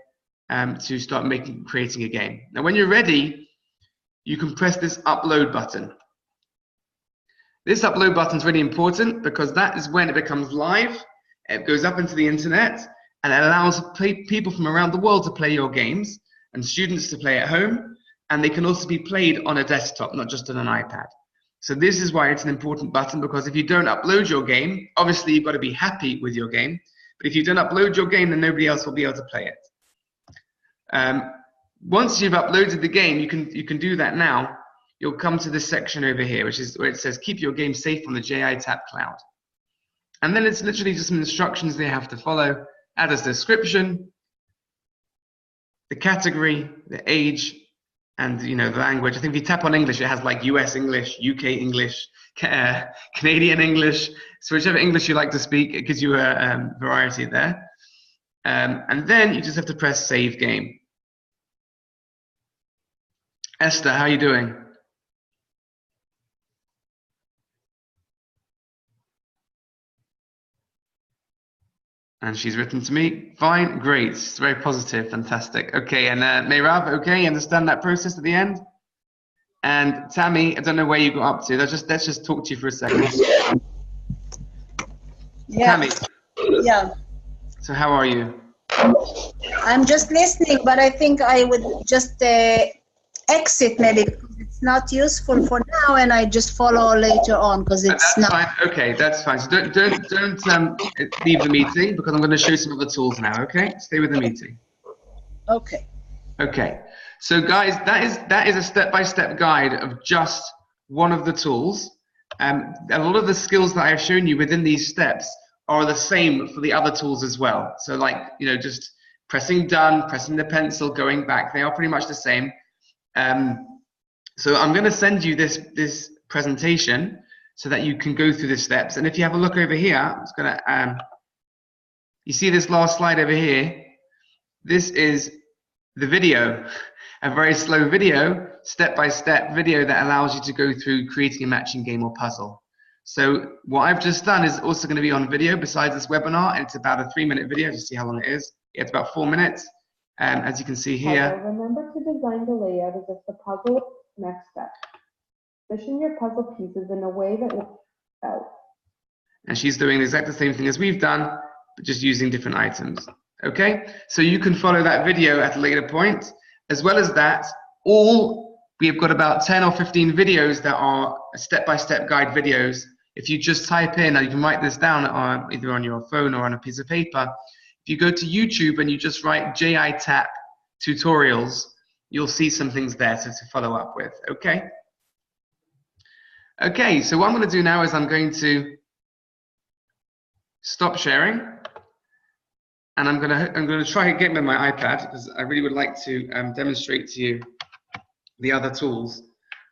Speaker 1: to start creating a game. Now, when you're ready, you can press this upload button. This upload button is really important because that is when it becomes live. It goes up into the internet and it allows people from around the world to play your games and students to play at home. And they can also be played on a desktop, not just on an iPad. So this is why it's an important button, because if you don't upload your game, obviously you've got to be happy with your game. But if you don't upload your game, then nobody else will be able to play it. Once you've uploaded the game, you can do that now. You'll come to this section over here, which is where it says keep your game safe on the JITAP cloud. And then it's literally just some instructions they have to follow. Add a description, the category, the age, and the language. I think if you tap on English, it has like US English, UK English, Canadian English. So whichever English you like to speak, it gives you a variety there. And then you just have to press Save Game. Esther, how are you doing? And she's written to me, fine, great, it's very positive, fantastic. Okay, and Meirav, okay, understand that process at the end? And Tammy, I don't know where you got up to. Let's just talk to you for a second.
Speaker 6: Yeah.
Speaker 1: Tammy,
Speaker 6: Yeah.
Speaker 1: so how are you?
Speaker 6: I'm just listening, but I think I would just exit maybe because it's not useful for now, and I just follow later on because it's
Speaker 1: That's
Speaker 6: not.
Speaker 1: fine. Okay, that's fine. So don't leave the meeting because I'm going to show you some other tools now. Okay, stay with the meeting.
Speaker 6: Okay.
Speaker 1: Okay. So guys, that is a step-by-step guide of just one of the tools. A lot of the skills that I've shown you within these steps are the same for the other tools as well. So like, you know, just pressing done, pressing the pencil, going back, they are pretty much the same. So I'm going to send you this presentation so that you can go through the steps. And if you have a look over here, I'm just going to, you see this last slide over here? This is the video, a very slow video, step-by-step video that allows you to go through creating a matching game or puzzle. So what I've just done is also going to be on video besides this webinar, and it's about a 3-minute video. Just see how long it is. It's about 4 minutes. As you can see here.
Speaker 9: Remember to design the layout as if the puzzle next step. Position your puzzle pieces in a way that will out.
Speaker 1: And she's doing exactly the same thing as we've done, but just using different items. Okay, so you can follow that video at a later point. As well as that, we've got about 10 or 15 videos that are step-by-step guide videos. If you just type in, and you can write this down either on your phone or on a piece of paper. If you go to YouTube and you just write JITAP tutorials, you'll see some things there to follow up with, okay? Okay, so what I'm going to do now is I'm going to stop sharing. And I'm going to try and get with my iPad because I really would like to demonstrate to you the other tools,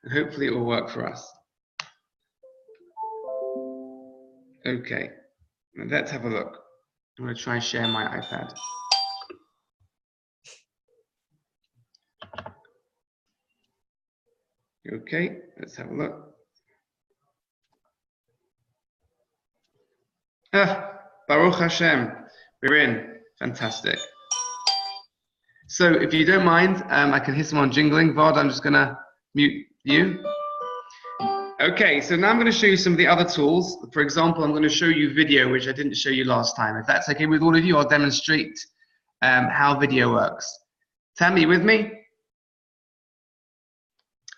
Speaker 1: and hopefully it will work for us. Okay, let's have a look. I'm going to try and share my iPad. Okay, let's have a look. Baruch Hashem, we're in. Fantastic. So if you don't mind, I can hear someone jingling. Vod, I'm just going to mute you. Okay, so now I'm going to show you some of the other tools. For example, I'm going to show you video, which I didn't show you last time. If that's okay with all of you, I'll demonstrate how video works. Tammy, with me?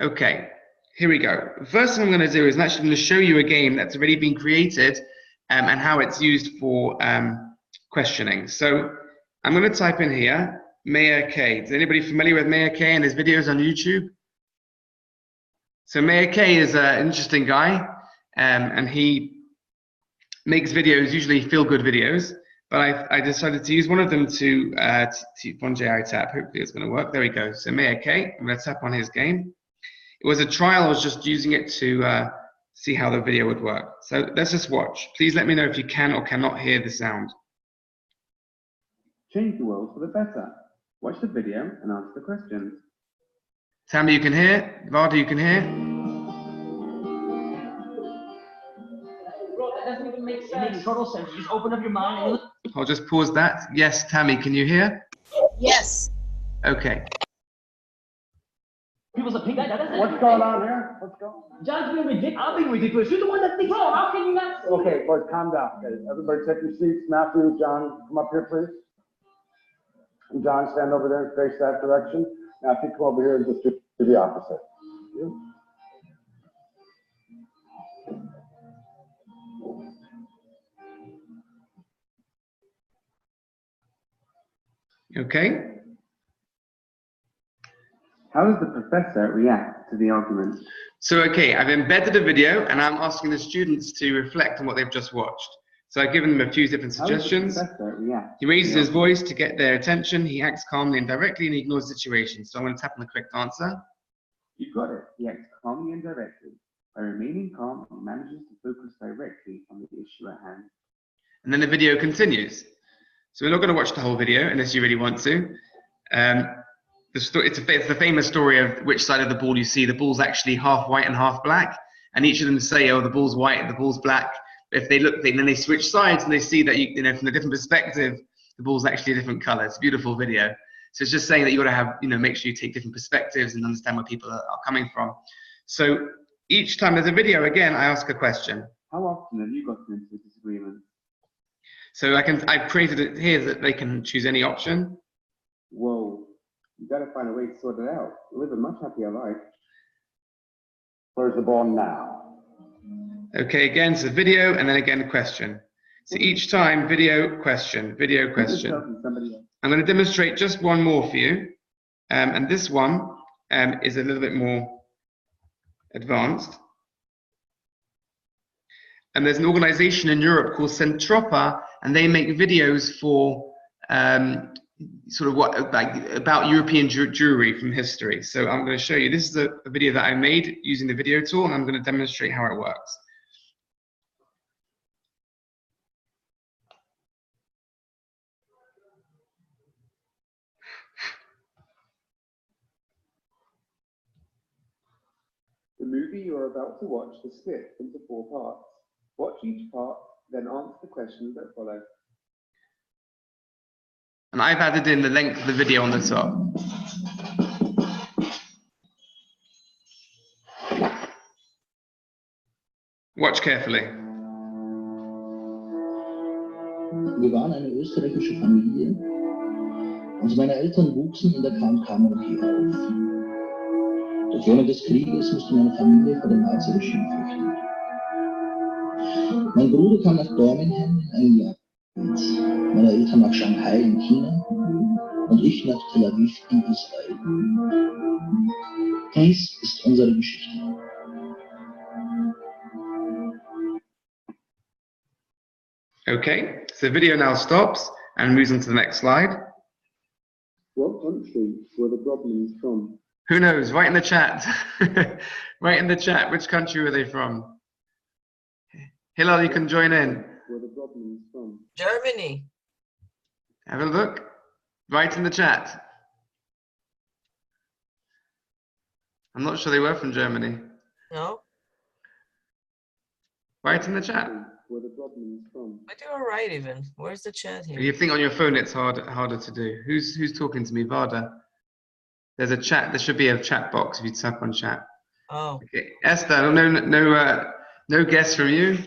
Speaker 1: Okay, here we go. The first thing I'm going to do is I'm actually going to show you a game that's already been created and how it's used for questioning. So I'm going to type in here, Meir K. Is anybody familiar with Meir K and his videos on YouTube? So Meir K is an interesting guy, and he makes videos, usually feel-good videos, but I decided to use one of them to on JITAP. Hopefully it's going to work. There we go. So Meir K, I'm going to tap on his game. It was a trial. I was just using it to see how the video would work. So let's just watch. Please let me know if you can or cannot hear the sound.
Speaker 10: Change the world for the better. Watch the video and answer the questions.
Speaker 1: Tammy, you can hear? Varda, you can hear?
Speaker 11: Bro, that doesn't even make sense. It makes total sense. You just open up your mind and
Speaker 1: I'll just pause that. Yes, Tammy, can you hear?
Speaker 6: Yes.
Speaker 1: Okay.
Speaker 11: people's opinion.
Speaker 10: What's going on here? What's going on?
Speaker 11: John's being ridiculous. I'm being ridiculous. You're the one that thinks, bro, how can you not?
Speaker 10: Okay, boys, calm down. Okay, everybody take your seats. Matthew, John, come up here, please. And John, stand over there and face that direction. Matthew, come over here and just do the opposite.
Speaker 1: Okay.
Speaker 10: How does the professor react to the argument?
Speaker 1: So, okay, I've embedded a video and I'm asking the students to reflect on what they've just watched. So I've given them a few different suggestions.
Speaker 10: How does the professor react?
Speaker 1: He raises his voice to get their attention. He acts calmly and directly and he ignores the situation. So I'm going to tap on the correct answer.
Speaker 10: You got it. He acts calmly and directly. By remaining calm, he manages to focus directly on the issue at hand.
Speaker 1: And then the video continues. So we're not going to watch the whole video unless you really want to. It's the famous story of which side of the ball you see. The ball's actually half white and half black, and each of them say, "Oh, the ball's white, the ball's black." But if they look, then they switch sides and they see that from a different perspective, the ball's actually a different color. It's a beautiful video. So it's just saying that you got to have, make sure you take different perspectives and understand where people are coming from. So each time there's a video, again, I ask a question.
Speaker 10: How often have you gotten into a disagreement?
Speaker 1: So I've created it here that they can choose any option.
Speaker 10: Whoa, you got to find a way to sort it out. Live a much happier life. Where's the ball now?
Speaker 1: Okay, again, so video, and then again, question. So each time, video, question, video, question. I'm going to demonstrate just one more for you. And this one is a little bit more advanced. And there's an organization in Europe called Centropa, and they make videos for about European Jewry from history. So I'm going to show you. This is a video that I made using the video tool, and I'm going to demonstrate how it works.
Speaker 12: The movie you are about to watch is split into 4 parts. Watch each part, then answer the questions that follow.
Speaker 1: And I've added in the length of the video on the top. Watch carefully.
Speaker 13: Wir waren eine österreichische Familie. Also meine Eltern wuchsen in der KMK-Moschee auf. Doch während des Krieges musste meine Familie vor dem Naziregime flüchten. Mein Bruder kam nach Birmingham in einem Jahr, meine Eltern nach Shanghai in China und ich nach Tel Aviv in Israel. Dies ist unsere Geschichte.
Speaker 1: Okay, so the video now stops and moves on to the next slide.
Speaker 12: What country were the Brobmans from?
Speaker 1: Who knows? Write in the chat. Write in the chat. Which country were they from? Hillel, you can join in.
Speaker 12: Were the Brobmans from?
Speaker 4: Germany.
Speaker 1: Have a look. Write in the chat. I'm not sure they were from Germany.
Speaker 4: No.
Speaker 1: Write in the chat.
Speaker 12: Were the Brobmans from?
Speaker 4: But you're right even. Where's the chat here?
Speaker 1: If you think on your phone, it's harder to do. Who's talking to me? Varda. There's a chat. There should be a chat box if you tap on chat.
Speaker 4: Oh. Okay.
Speaker 1: Esther, no guess from you.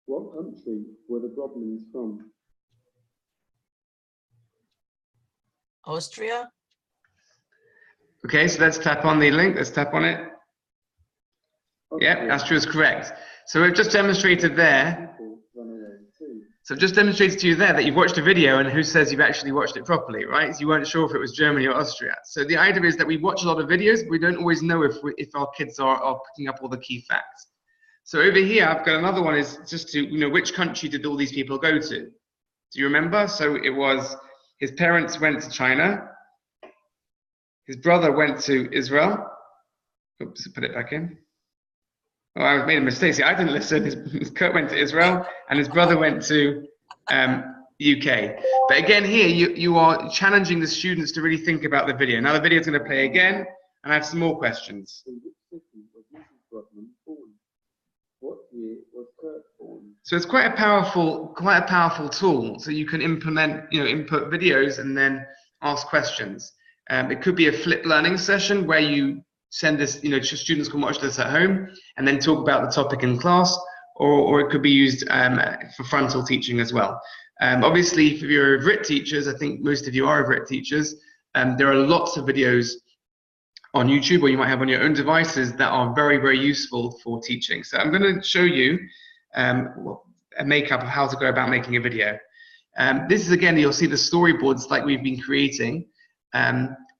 Speaker 12: What country were the Brobmans from?
Speaker 4: Austria.
Speaker 1: Okay, so let's tap on the link. Let's tap on it. Okay. Yeah, Austria is correct. So we've just demonstrated there. So I've just demonstrated to you there that you've watched a video and who says you've actually watched it properly, right? So you weren't sure if it was Germany or Austria. So the idea is that we watch a lot of videos, but we don't always know if our kids are picking up all the key facts. So over here, I've got another one is just to, which country did all these people go to? Do you remember? So it was, his parents went to China. His brother went to Israel. Oops, put it back in. Oh, I made a mistake. See, I didn't listen. Kurt went to Israel, and his brother went to UK. But again, here you are challenging the students to really think about the video. Now the video is going to play again, and I have some more questions.
Speaker 12: What year was Kurt born?
Speaker 1: So it's quite a powerful tool. So you can implement, input videos and then ask questions. It could be a flip learning session where you send this, students can watch this at home and then talk about the topic in class, or it could be used for frontal teaching as well. Obviously, if you're VRIT teachers, I think most of you are VRIT teachers, there are lots of videos on YouTube, or you might have on your own devices, that are very, very useful for teaching. So I'm going to show you a makeup of how to go about making a video. This is, again, you'll see the storyboards like we've been creating.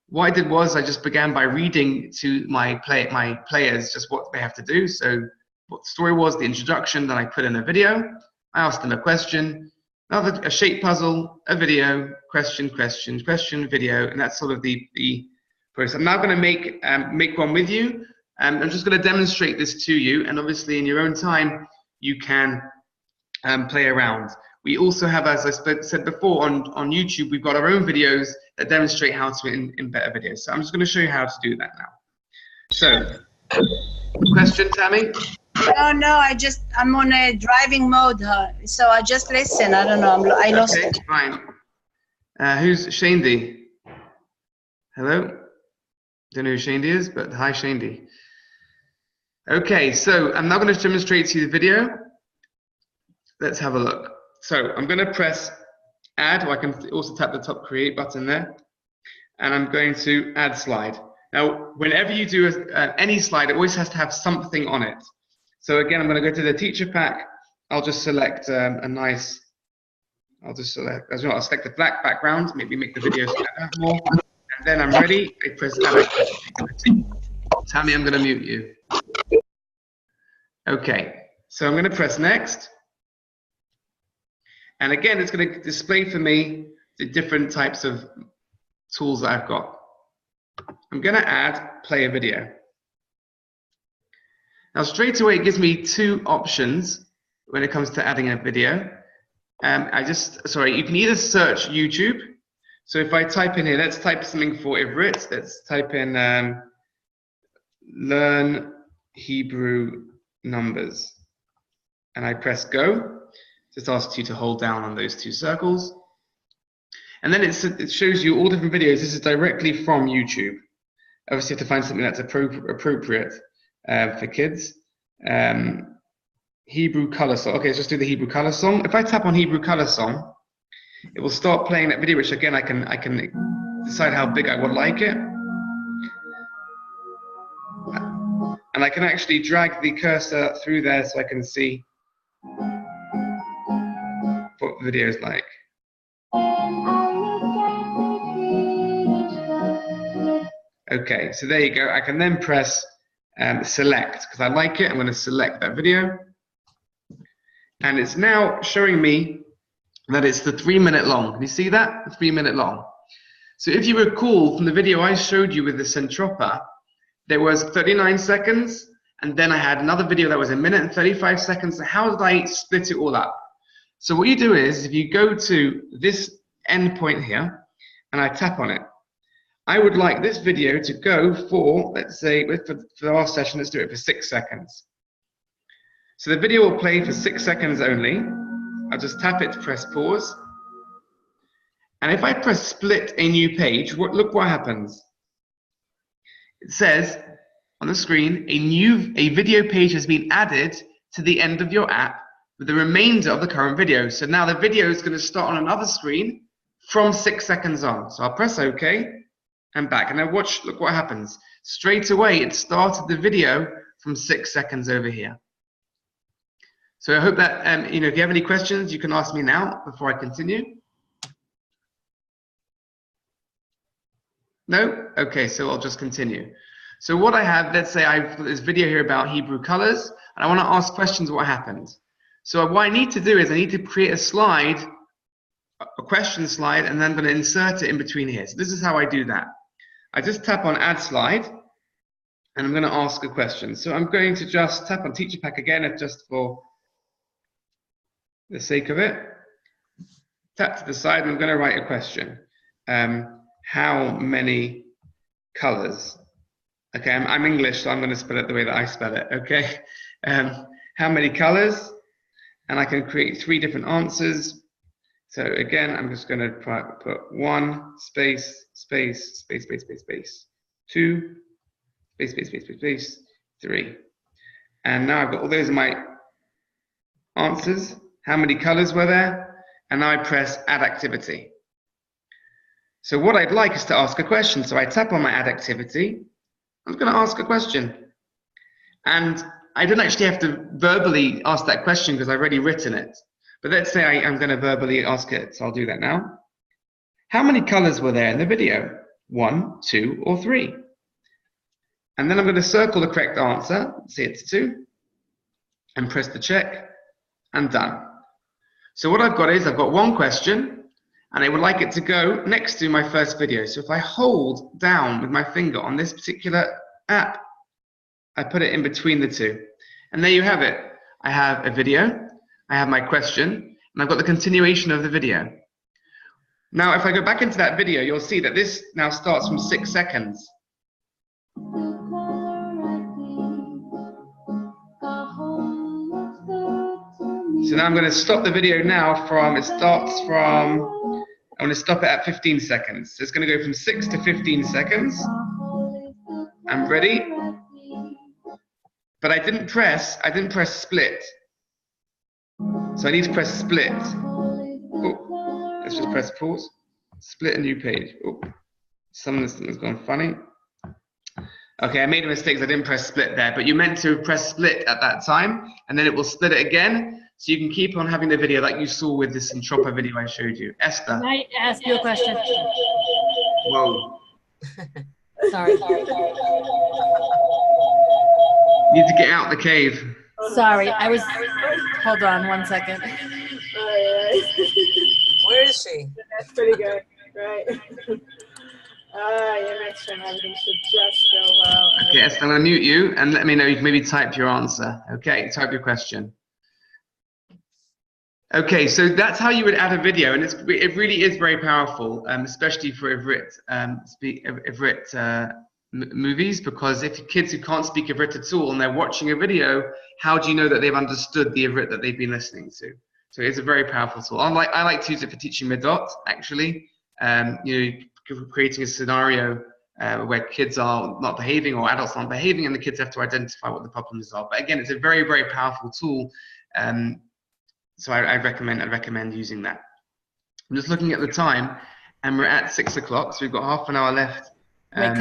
Speaker 1: What I did was I just began by reading to my players just what they have to do. So what the story was, the introduction, then I put in a video. I asked them a question, a shape puzzle, a video, question, video, and that's sort of the process. I'm now going to make one with you. I'm just going to demonstrate this to you, and obviously in your own time you can play around. We also have, as I said before, on YouTube, we've got our own videos that demonstrate how to embed videos. So I'm just going to show you how to do that now. So, question, Tammy?
Speaker 6: No, I'm on a driving mode, so I just listen. I don't know. I lost
Speaker 1: Okay,
Speaker 6: it.
Speaker 1: fine. Who's Shandy? Hello? Don't know who Shandy is, but hi, Shandy. Okay, so I'm now going to demonstrate to you the video. Let's have a look. So I'm going to press add, or I can also tap the top create button there, and I'm going to add slide. Now, whenever you do any slide, it always has to have something on it. So again, I'm going to go to the teacher pack. I'll just select I'll select the black background, maybe make the video stand out more. And then I'm ready. I press add activity. Tammy, I'm going to mute you. Okay, so I'm going to press next. And again, it's going to display for me the different types of tools that I've got. I'm going to add play a video. Now, straight away, it gives me two options when it comes to adding a video. You can either search YouTube. So if I type in here, let's type something for Ivrit. Let's type in learn Hebrew numbers. And I press go. Just asks you to hold down on those two circles. And then it shows you all different videos. This is directly from YouTube. Obviously, you have to find something that's appropriate for kids. Hebrew color song. Okay, let's just do the Hebrew color song. If I tap on Hebrew color song, it will start playing that video, which again, I can decide how big I would like it. And I can actually drag the cursor through there so I can see what the video is like. Okay, so there you go. I can then press select because I like it. I'm going to select that video. And it's now showing me that it's the 3-minute long. Can you see that? 3-minute long. So if you recall from the video I showed you with the Centropa, there was 39 seconds, and then I had another video that was 1 minute and 35 seconds. So how did I split it all up? So what you do is, if you go to this end point here, and I tap on it, I would like this video to go for, let's say, for our session, let's do it for 6 seconds. So the video will play for 6 seconds only. I'll just tap it to press pause. And if I press split a new page, look what happens. It says on the screen, a video page has been added to the end of your app with the remainder of the current video. So now the video is going to start on another screen from 6 seconds on. So I'll press OK and back. And now look what happens. Straight away, it started the video from 6 seconds over here. So I hope that, if you have any questions, you can ask me now before I continue. No? Okay, so I'll just continue. So what I have, let's say I've got this video here about Hebrew colors, and I want to ask questions what happened. So what I need to do is I need to create a slide, a question slide, and then I'm going to insert it in between here. So this is how I do that. I just tap on add slide, and I'm going to ask a question. So I'm going to just tap on teacher pack again, just for the sake of it. Tap to the side, and I'm going to write a question. How many colors? Okay, I'm English, so I'm going to spell it the way that I spell it. Okay, how many colors? And I can create 3 different answers. So again, I'm just going to put 1 space, space, space, space, space, space, 2 space, space, space, space, space, 3. And now I've got all those are my answers. How many colors were there? And now I press add activity. So what I'd like is to ask a question. So I tap on my add activity. I'm going to ask a question. And I don't actually have to verbally ask that question because I've already written it. But let's say I'm going to verbally ask it. So I'll do that now. How many colors were there in the video? 1, 2, or 3? And then I'm going to circle the correct answer. Say it's 2. And press the check. And done. So what I've got is I've got 1 question. And I would like it to go next to my first video. So if I hold down with my finger on this particular app, I put it in between the 2. And there you have it. I have a video, I have my question, and I've got the continuation of the video. Now, if I go back into that video, you'll see that this now starts from 6 seconds. So now I'm going to stop the video now from, it starts from, I'm going to stop it at 15 seconds. So it's going to go from 6 to 15 seconds. I'm ready. But I didn't press split. So I need to press split. Oh, let's just press pause. Split a new page. Oh, some of this thing has gone funny. Okay, I made a mistake. I didn't press split there, but you meant to press split at that time, and then it will split it again, so you can keep on having the video like you saw with this Entropa video I showed you. Esther.
Speaker 8: Can I ask you a question?
Speaker 1: Whoa.
Speaker 8: Sorry.
Speaker 1: You need to get out the cave.
Speaker 8: Sorry, I was, hold on 1 second.
Speaker 4: Where is she?
Speaker 9: That's pretty good, right? Your next time everything should just go well.
Speaker 1: Okay, Esther, I'm going to mute you and let me know. You can maybe type your answer. Okay, type your question. Okay, so that's how you would add a video, and it really is very powerful, especially for Ivrit movies, because if kids who can't speak Ivrit at all and they're watching a video, how do you know that they've understood the Ivrit that they've been listening to? So it's a very powerful tool. I like to use it for teaching Midot, actually. You know, creating a scenario where kids are not behaving or adults aren't behaving, and the kids have to identify what the problems are. But again, it's a very, very powerful tool. So I recommend using that. I'm just looking at the time, and we're at 6 o'clock, so we've got half an hour left.
Speaker 8: Wait,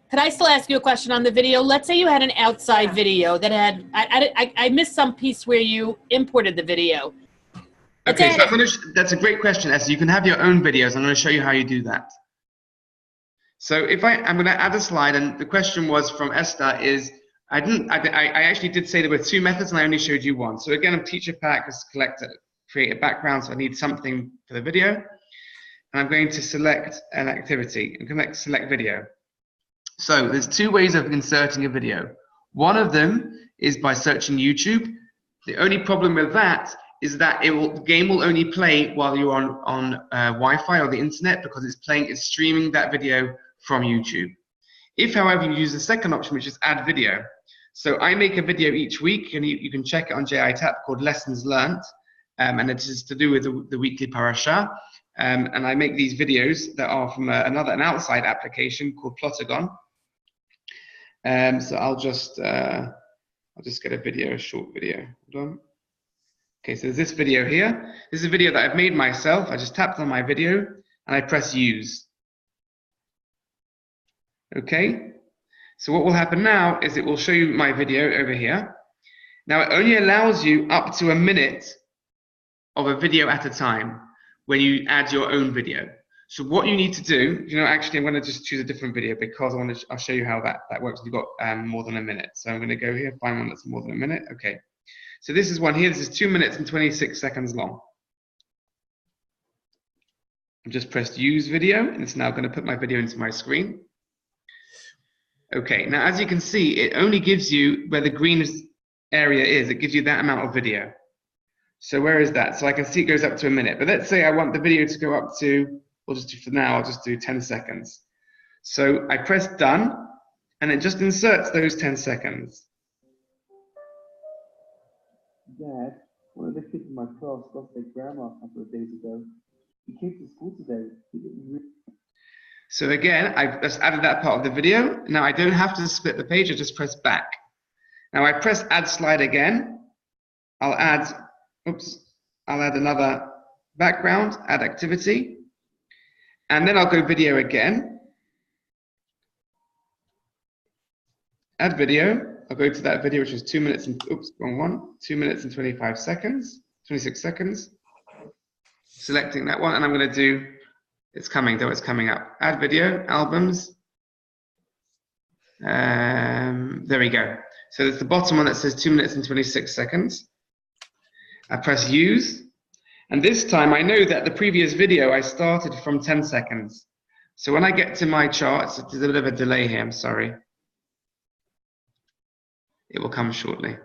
Speaker 8: could I still ask you a question on the video? Let's say you had an outside video that had, I missed some piece where you imported the video.
Speaker 1: Okay, so that's a great question, Esther. You can have your own videos. I'm going to show you how you do that. So if I'm going to add a slide, and the question was from Esther is, I actually did say there were 2 methods, and I only showed you one. So again, I'm teacher pack, just create a background, so I need something for the video. And I'm going to select an activity. I'm going to select video. So there's 2 ways of inserting a video. One of them is by searching YouTube. The only problem with that is that the game will only play while you're on Wi-Fi or the internet, because it's streaming that video from YouTube. If, however, you use the second option, which is add video. So I make a video each week, and you can check it on JITAP, called Lessons Learned, and it is to do with the weekly parasha. And I make these videos that are from an outside application called Plotagon. So I'll just get a video, a short video. Hold on. Okay, so there's this video here. This is a video that I've made myself. I just tapped on my video and I press use. Okay, so what will happen now is it will show you my video over here. Now it only allows you up to a minute of a video at a time when you add your own video. So what you need to do, actually I'm going to just choose a different video because I'll show you how that works. You've got more than a minute. So I'm going to go here, find one that's more than a minute. Okay. So this is one here. This is 2 minutes and 26 seconds long. I've just pressed use video, and it's now going to put my video into my screen. Okay, now as you can see, it only gives you where the green area is. It gives you that amount of video. So where is that? So I can see it goes up to a minute. But let's say I want the video to go up to, we'll just do for now, I'll just do 10 seconds. So I press done, and it just inserts those 10 seconds.
Speaker 12: Dad, one of the kids in my class lost their grandma a couple of days ago. He came to school today.
Speaker 1: So again, I've just added that part of the video. Now I don't have to split the page, I just press back. Now I press add slide again. I'll add another background, add activity. And then I'll go video again. Add video. I'll go to that video, which is 2 minutes and, wrong one, 2 minutes and 25 seconds, 26 seconds. Selecting that one, and I'm going to do, it's coming up. Add video, albums. There we go. So there's the bottom one that says 2 minutes and 26 seconds. I press use, and this time I know that the previous video I started from 10 seconds. So when I get to my charts, there's a bit of a delay here, I'm sorry. It will come shortly.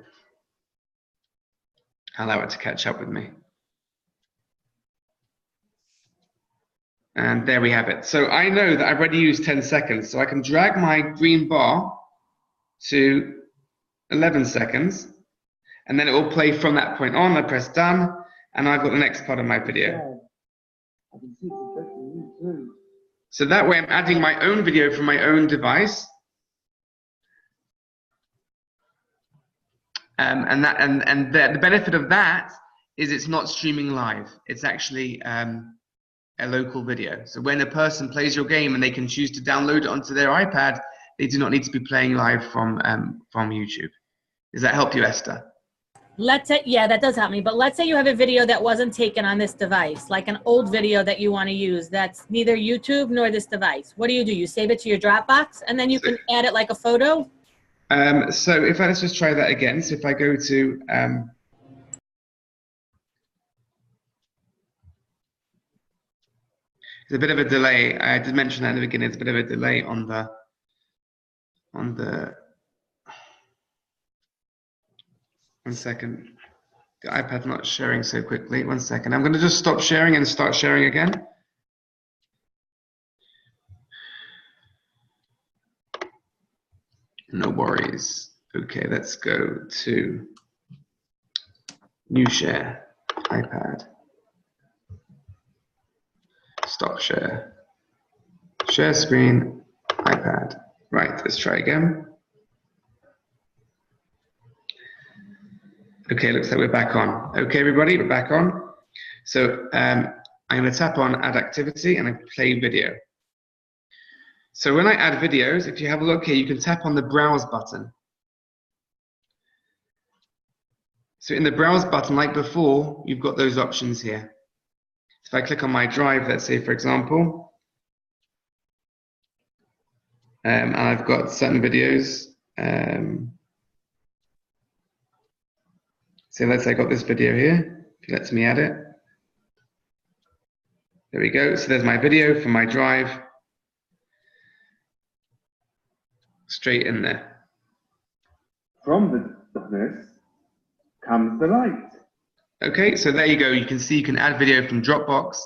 Speaker 1: allow it to catch up with me. And there we have it. So I know that I've already used 10 seconds, so I can drag my green bar to 11 seconds, and then it will play from that point on. I press done, and I've got the next part of my video.
Speaker 12: I can see it's affecting you too.
Speaker 1: So that way I'm adding my own video from my own device. And the benefit of that is it's not streaming live. It's actually a local video. So when a person plays your game and they can choose to download it onto their iPad, they do not need to be playing live from YouTube. Does that help you, Esther?
Speaker 8: Let's say, yeah, that does help me. But let's say you have a video that wasn't taken on this device, like an old video that you want to use that's neither YouTube nor this device. What do? You save it to your Dropbox and then you can add it like a photo?
Speaker 1: So if let's just try that again. So if I go to there's a bit of a delay. I did mention that in the beginning. There's a bit of a delay on the one second. The iPad's not sharing so quickly. 1 second. I'm going to just stop sharing and start sharing again. No worries. Okay, let's go to new share, iPad. Stop share. Share screen, iPad. Right, let's try again. Okay, looks like we're back on. Okay, everybody, we're back on. So I'm going to tap on Add Activity and I play video. So when I add videos, if you have a look here, you can tap on the Browse button. So in the Browse button, like before, you've got those options here. If I click on my drive, let's say, for example, and I've got certain videos. So let's say I got this video here, if it lets me add it. There we go. So there's my video from my drive. Straight in there.
Speaker 12: From the darkness comes the light.
Speaker 1: Okay, so there you go. You can see you can add video from Dropbox.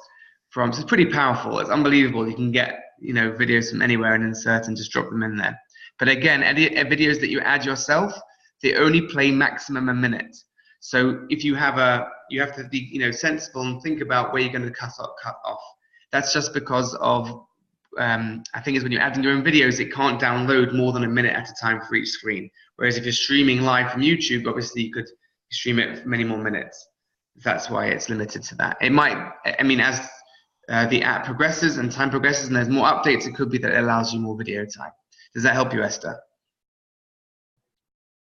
Speaker 1: So it's pretty powerful. It's unbelievable. You can get videos from anywhere and insert and just drop them in there. But again, videos that you add yourself, they only play maximum a minute. So if you have you have to be sensible and think about where you're going to cut off. That's just because of I think is when you're adding your own videos, it can't download more than a minute at a time for each screen. Whereas if you're streaming live from YouTube, obviously you could stream it for many more minutes. That's why it's limited to that. It might, I mean, as the app progresses and time progresses and there's more updates, it could be that it allows you more video time. Does that help you, Esther?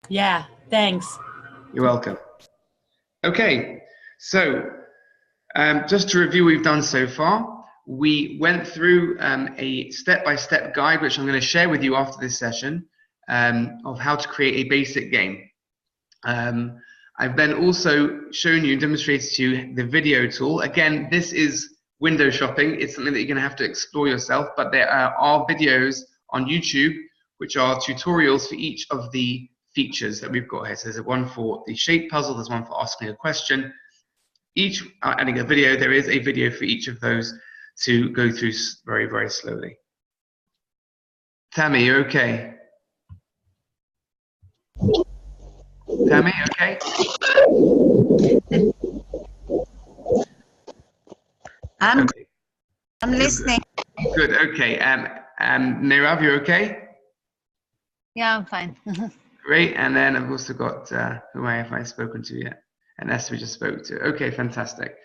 Speaker 8: Yeah, thanks.
Speaker 1: You're welcome. Okay, so just to review what we've done so far, we went through a step-by-step guide, which I'm going to share with you after this session, of how to create a basic game. I've then also shown you and demonstrated to you the video tool. Again, this is window shopping. It's something that you're going to have to explore yourself, but there are videos on YouTube which are tutorials for each of the features that we've got here. So there's one for the shape puzzle, there's one for asking a question. Each adding a video, there is a video for each of those to go through very, very slowly. Tammy, you okay? Tammy, okay?
Speaker 5: I'm listening.
Speaker 1: Good, okay. Nirav, you okay?
Speaker 2: Yeah, I'm fine.
Speaker 1: Great, and then I've also got, who have I spoken to yet? And Esther we just spoke to. Okay, fantastic.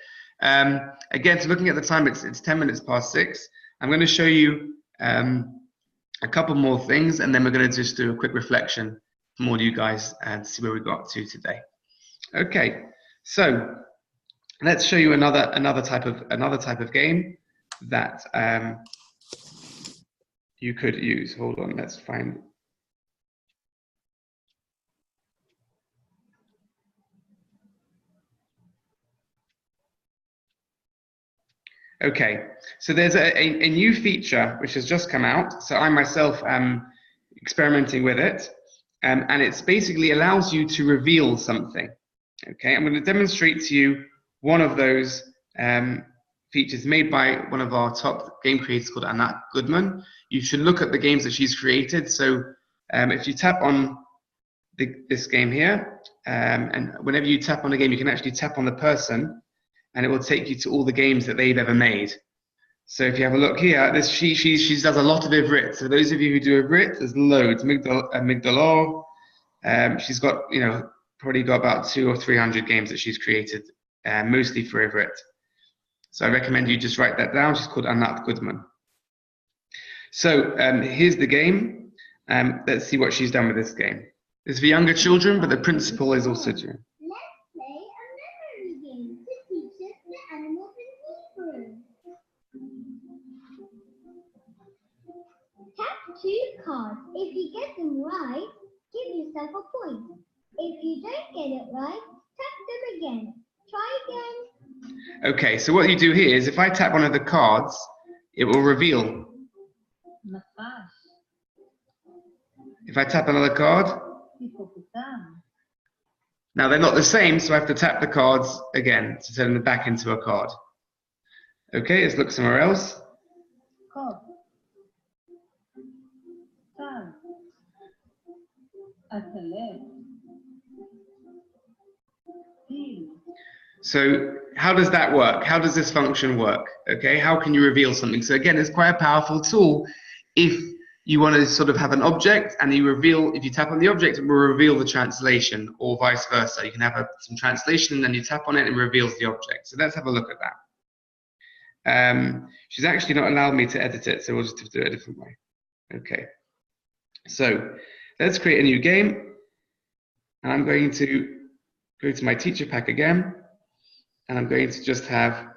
Speaker 1: Again, so looking at the time, it's 10 minutes past 6. I'm going to show you a couple more things, and then we're going to just do a quick reflection from all you guys and see where we got to today. Okay, so let's show you another type of game that you could use. Hold on, let's find. Okay, so there's a new feature which has just come out. So I myself am experimenting with it, and it basically allows you to reveal something. Okay, I'm going to demonstrate to you one of those features made by one of our top game creators called Anat Goodman. You should look at the games that she's created. So if you tap on this game here, and whenever you tap on a game, you can actually tap on the person, and it will take you to all the games that they've ever made. So if you have a look here, she does a lot of Ivrit. So those of you who do Ivrit, there's loads. Migdalor. She's got, probably got about 200 or 300 games that she's created, mostly for Ivrit. So I recommend you just write that down. She's called Anat Goodman. So here's the game. Let's see what she's done with this game. It's for younger children, but the principal is also doing.
Speaker 14: Let's play a memory game to teach us the animals in Hebrew. Tap 2 cards. If you get them right, give yourself a point. If you don't get it right, tap them again. Try again.
Speaker 1: Okay, so what you do here is if I tap one of the cards, it will reveal. If I tap another card, now they're not the same, so I have to tap the cards again to turn them back into a card. Okay, let's look somewhere else. So how does that work? How does this function work? Okay, how can you reveal something? So again, it's quite a powerful tool if you want to sort of have an object and you reveal, if you tap on the object, it will reveal the translation, or vice versa. You can have some translation and then you tap on it and it reveals the object. So let's have a look at that. She's actually not allowed me to edit it, so we'll just have to do it a different way. Okay, so let's create a new game. And I'm going to go to my teacher pack again. And I'm going to just have,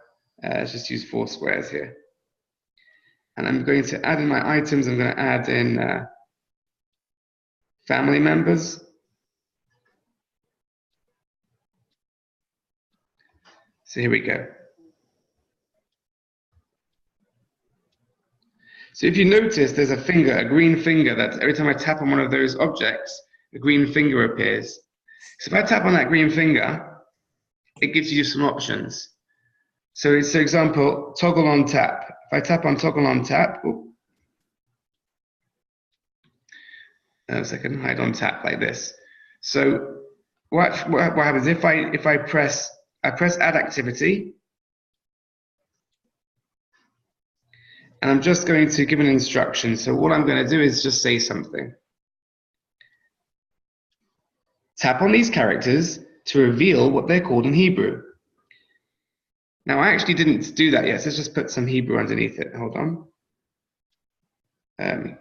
Speaker 1: just use 4 squares here. And I'm going to add in my items, I'm going to add in family members. So here we go. So if you notice, there's a finger, a green finger, that every time I tap on one of those objects, a green finger appears. So if I tap on that green finger, it gives you some options. So it's, for example, toggle on tap. If I tap on toggle on tap, so I can hide on tap like this. So what happens if I press add activity, and I'm just going to give an instruction. So what I'm going to do is just say something. Tap on these characters to reveal what they're called in Hebrew. Now, I actually didn't do that yet, so let's just put some Hebrew underneath it. Hold on. Let's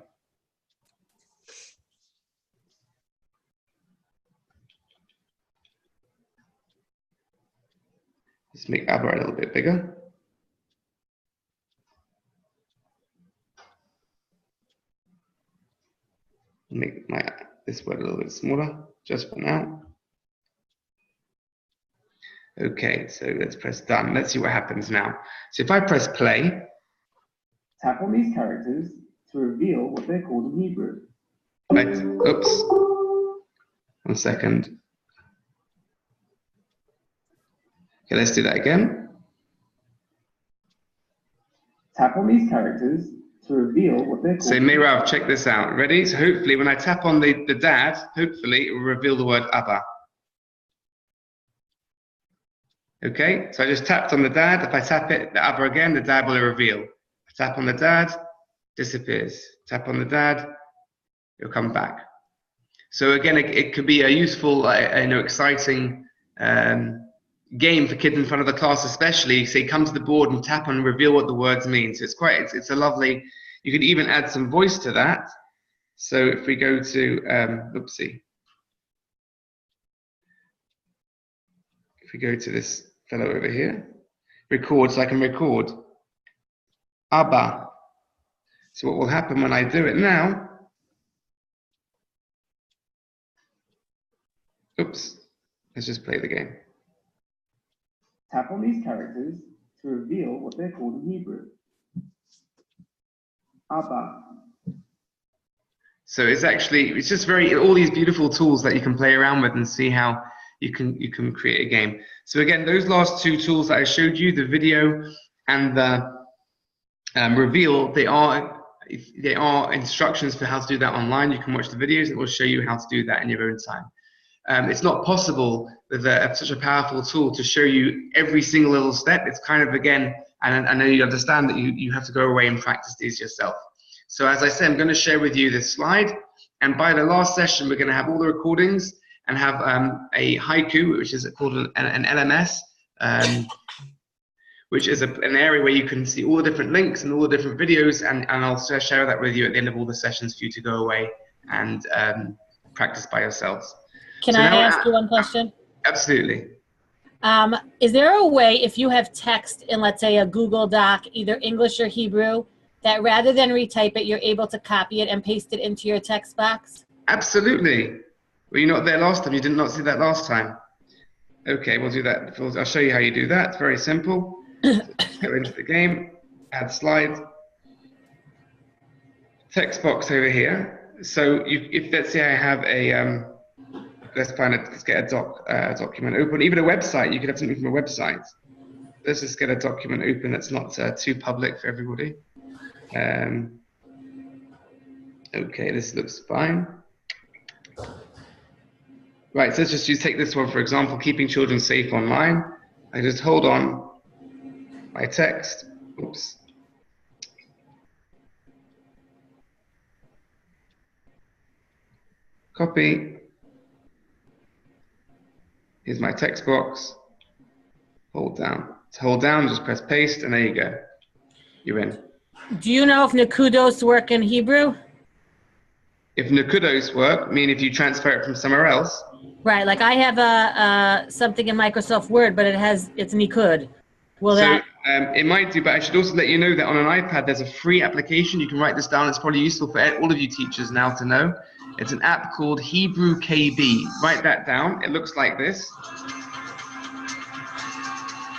Speaker 1: make Abba a little bit bigger. Make this word a little bit smaller, just for now. Okay, so let's press done. Let's see what happens now. So if I press play.
Speaker 12: Tap on these characters to reveal what they're called in Hebrew.
Speaker 1: Right, oops. 1 second. Okay, let's do that again.
Speaker 12: Tap on these characters to reveal what they're called.
Speaker 1: So Mirav, check this out. Ready? So hopefully when I tap on the dad, hopefully it will reveal the word Abba. Okay, so I just tapped on the dad. If I tap it, the Abba again, the dad will reveal. If I tap on the dad, disappears. Tap on the dad, it'll come back. So again, it could be a useful, exciting game for kids in front of the class, especially. Say, come to the board and tap and reveal what the words mean. So it's a lovely. You could even add some voice to that. So if we go to, oopsie. If we go to this fellow over here, record, so I can record Abba. So what will happen when I do it now? Oops, let's just play the game.
Speaker 12: Tap on these characters to reveal what they're called in Hebrew. Abba.
Speaker 1: So it's just all these beautiful tools that you can play around with and see how you can create a game. So again, those last two tools that I showed you, the video and the reveal, they are instructions for how to do that online. You can watch the videos, it will show you how to do that in your own time. It's not possible with such a powerful tool to show you every single little step. It's kind of, again, and I know you understand that you have to go away and practice these yourself. So as I said, I'm going to share with you this slide, and by the last session, we're going to have all the recordings and have a haiku, which is called an LMS, which is an area where you can see all the different links and all the different videos, and I'll share that with you at the end of all the sessions for you to go away and practice by yourselves.
Speaker 8: Can I ask you one question?
Speaker 1: Absolutely.
Speaker 8: Is there a way, if you have text in, let's say, a Google Doc, either English or Hebrew, that rather than retype it, you're able to copy it and paste it into your text box?
Speaker 1: Absolutely. Were you not there last time? You did not see that last time. Okay, we'll do that. I'll show you how you do that. It's very simple. Go into the game, add slide, text box over here. So if let's say I have a, let's get a document open. Even a website, you could have something from a website. Let's just get a document open that's not too public for everybody. Okay, this looks fine. Right, so let's just take this one for example, keeping children safe online. I just hold on my text, oops. Copy. Here's my text box. Hold down. To hold down, just press paste, and there you go. You're in.
Speaker 8: Do you know if Nakudos work in Hebrew?
Speaker 1: If Nakudos work, mean if you transfer it from somewhere else?
Speaker 8: Right, like I have something in Microsoft Word, but it's Nikud.
Speaker 1: It might do, but I should also let you know that on an iPad there's a free application. You can write this down. It's probably useful for all of you teachers now to know. It's an app called Hebrew KB. Write that down. It looks like this.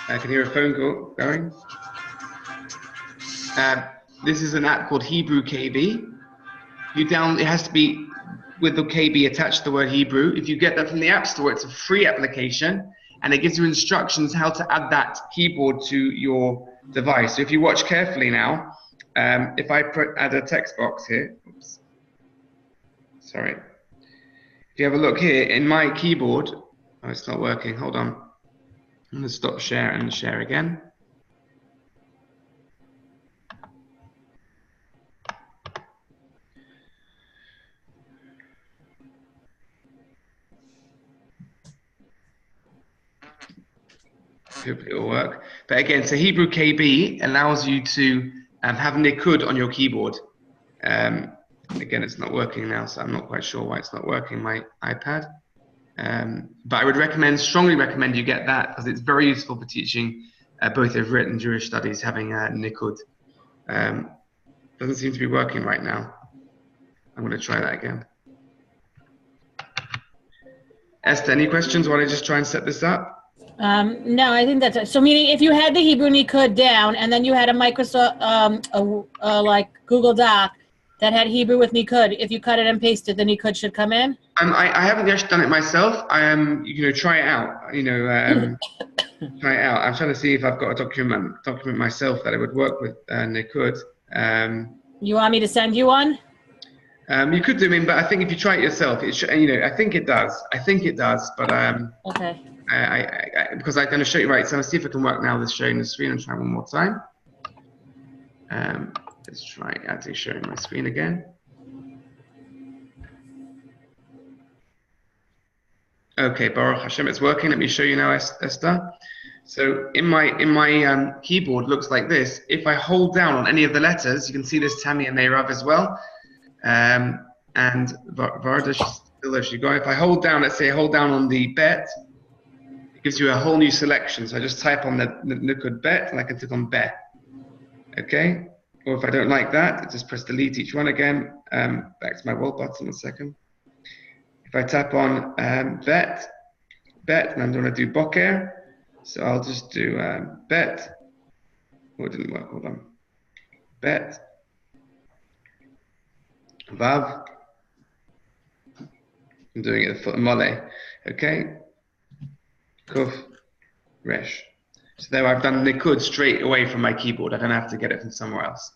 Speaker 1: I can hear a phone call going. This is an app called Hebrew KB. It has to be with the KB attached to the word Hebrew. If you get that from the App Store, it's a free application, and it gives you instructions how to add that keyboard to your device. So if you watch carefully now, if I add a text box here, oops, sorry. If you have a look here, in my keyboard, oh, it's not working, hold on. I'm gonna stop share and share again. Hopefully it will work. But again, so Hebrew KB allows you to have Nikud on your keyboard. Again, it's not working now, so I'm not quite sure why it's not working, my iPad. But I would strongly recommend you get that, because it's very useful for teaching both Ivrit and Jewish studies, having Nikud. Doesn't seem to be working right now. I'm going to try that again. Esther, any questions while I just try and set this up?
Speaker 8: No, I think that's so. Meaning, if you had the Hebrew Nikud down, and then you had a Microsoft, like Google Doc that had Hebrew with Nikud, if you cut it and paste it, the Nikud should come in.
Speaker 1: I haven't actually done it myself. Try it out. Try it out. I'm trying to see if I've got a document myself that it would work with Nikud.
Speaker 8: You want me to send you one?
Speaker 1: You could do it, but I think if you try it yourself, it should, I think it does. But
Speaker 8: okay.
Speaker 1: Because I'm going to show you, right, so I'll see if it can work now with sharing the screen and try one more time. Let's try actually sharing my screen again. Okay, Baruch Hashem, it's working. Let me show you now, Esther. So in my keyboard looks like this. If I hold down on any of the letters, you can see this Tammy and Meirav as well. And Varda, she's still there, she go. If I hold down, let's say I hold down on the bet, it gives you a whole new selection. So I just type on the Nikud bet, and I can click on bet. Okay? Or if I don't like that, I just press delete each one again. Back to my world button, 1 second. If I tap on bet, and I'm going to do boker, so I'll just do bet. Oh, it didn't work, hold on. Bet. Vav. I'm doing it for mole. Okay. Kuf, Resh. So there I've done Nikud straight away from my keyboard. I don't have to get it from somewhere else.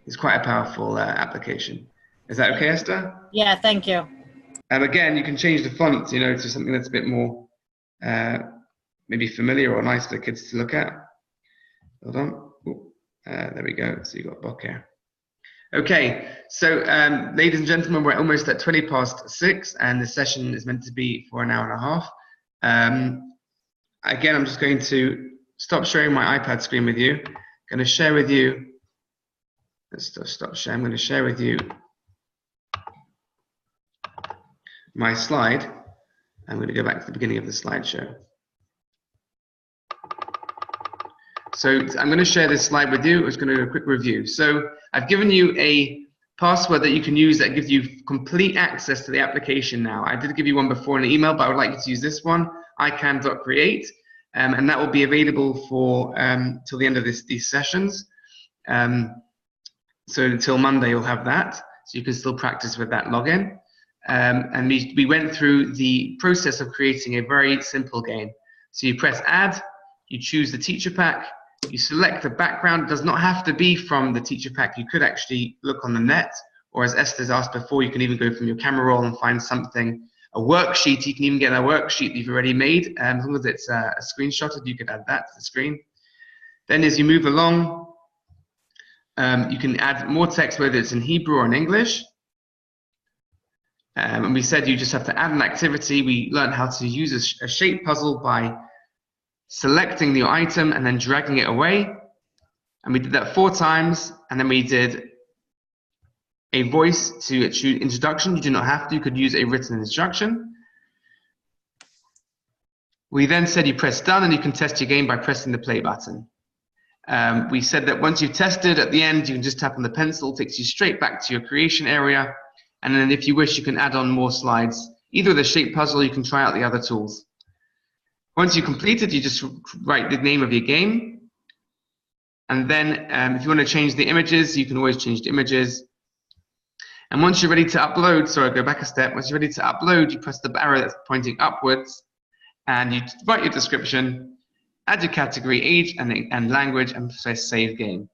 Speaker 1: It's quite a powerful application. Is that okay, Esther?
Speaker 8: Yeah, thank you.
Speaker 1: Again, you can change the font, you know, to something that's a bit more maybe familiar or nice for the kids to look at. Hold on. Ooh, there we go. So you got Bokeh. Okay, so ladies and gentlemen, we're almost at 6:20, and the session is meant to be for an hour and a half. Again, I'm just going to stop sharing my iPad screen with you. I'm going to share with you. Let's stop sharing. I'm going to share with you my slide. I'm going to go back to the beginning of the slideshow. So I'm going to share this slide with you. I'm just going to do a quick review. So I've given you a password that you can use that gives you complete access to the application now. I did give you one before in an email, but I would like you to use this one, ican.create, and that will be available for till the end of these sessions. So until Monday, you'll have that. So you can still practice with that login. And we went through the process of creating a very simple game. So you press add, you choose the teacher pack, you select the background. It does not have to be from the teacher pack. You could actually look on the net, or as Esther's asked before, you can even go from your camera roll and find something, a worksheet. You can even get a worksheet that you've already made. As long as it's a screenshotted, you could add that to the screen. Then as you move along, you can add more text, whether it's in Hebrew or in English. And we said you just have to add an activity. We learned how to use a shape puzzle by selecting the item and then dragging it away. And we did that 4 times. And then we did a voice to choose introduction. You do not have to. You could use a written instruction. We then said you press done and you can test your game by pressing the play button. We said that once you've tested, at the end, you can just tap on the pencil. It takes you straight back to your creation area. And then if you wish, you can add on more slides. Either the shape puzzle, you can try out the other tools. Once you complete it, you just write the name of your game. And then if you want to change the images, you can always change the images. And once you're ready to upload, sorry, I'll go back a step. Once you're ready to upload, you press the arrow that's pointing upwards, and you write your description, add your category, age, and language, and press save game.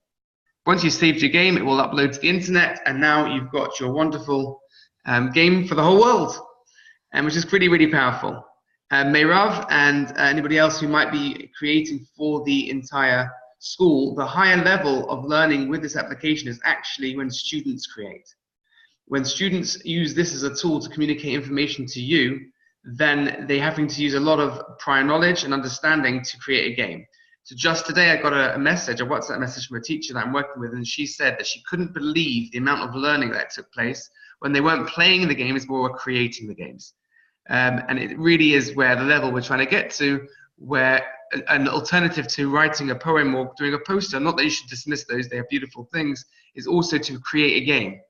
Speaker 1: Once you've saved your game, it will upload to the internet, and now you've got your wonderful game for the whole world, which is pretty, really powerful. Meirav and anybody else who might be creating for the entire school, the higher level of learning with this application is actually when students create. When students use this as a tool to communicate information to you, then they're having to use a lot of prior knowledge and understanding to create a game. So just today I got a message, a WhatsApp message from a teacher that I'm working with, and she said that she couldn't believe the amount of learning that took place when they weren't playing the games, but were creating the games. And it really is where the level we're trying to get to, where an alternative to writing a poem or doing a poster, not that you should dismiss those, they are beautiful things, is also to create a game.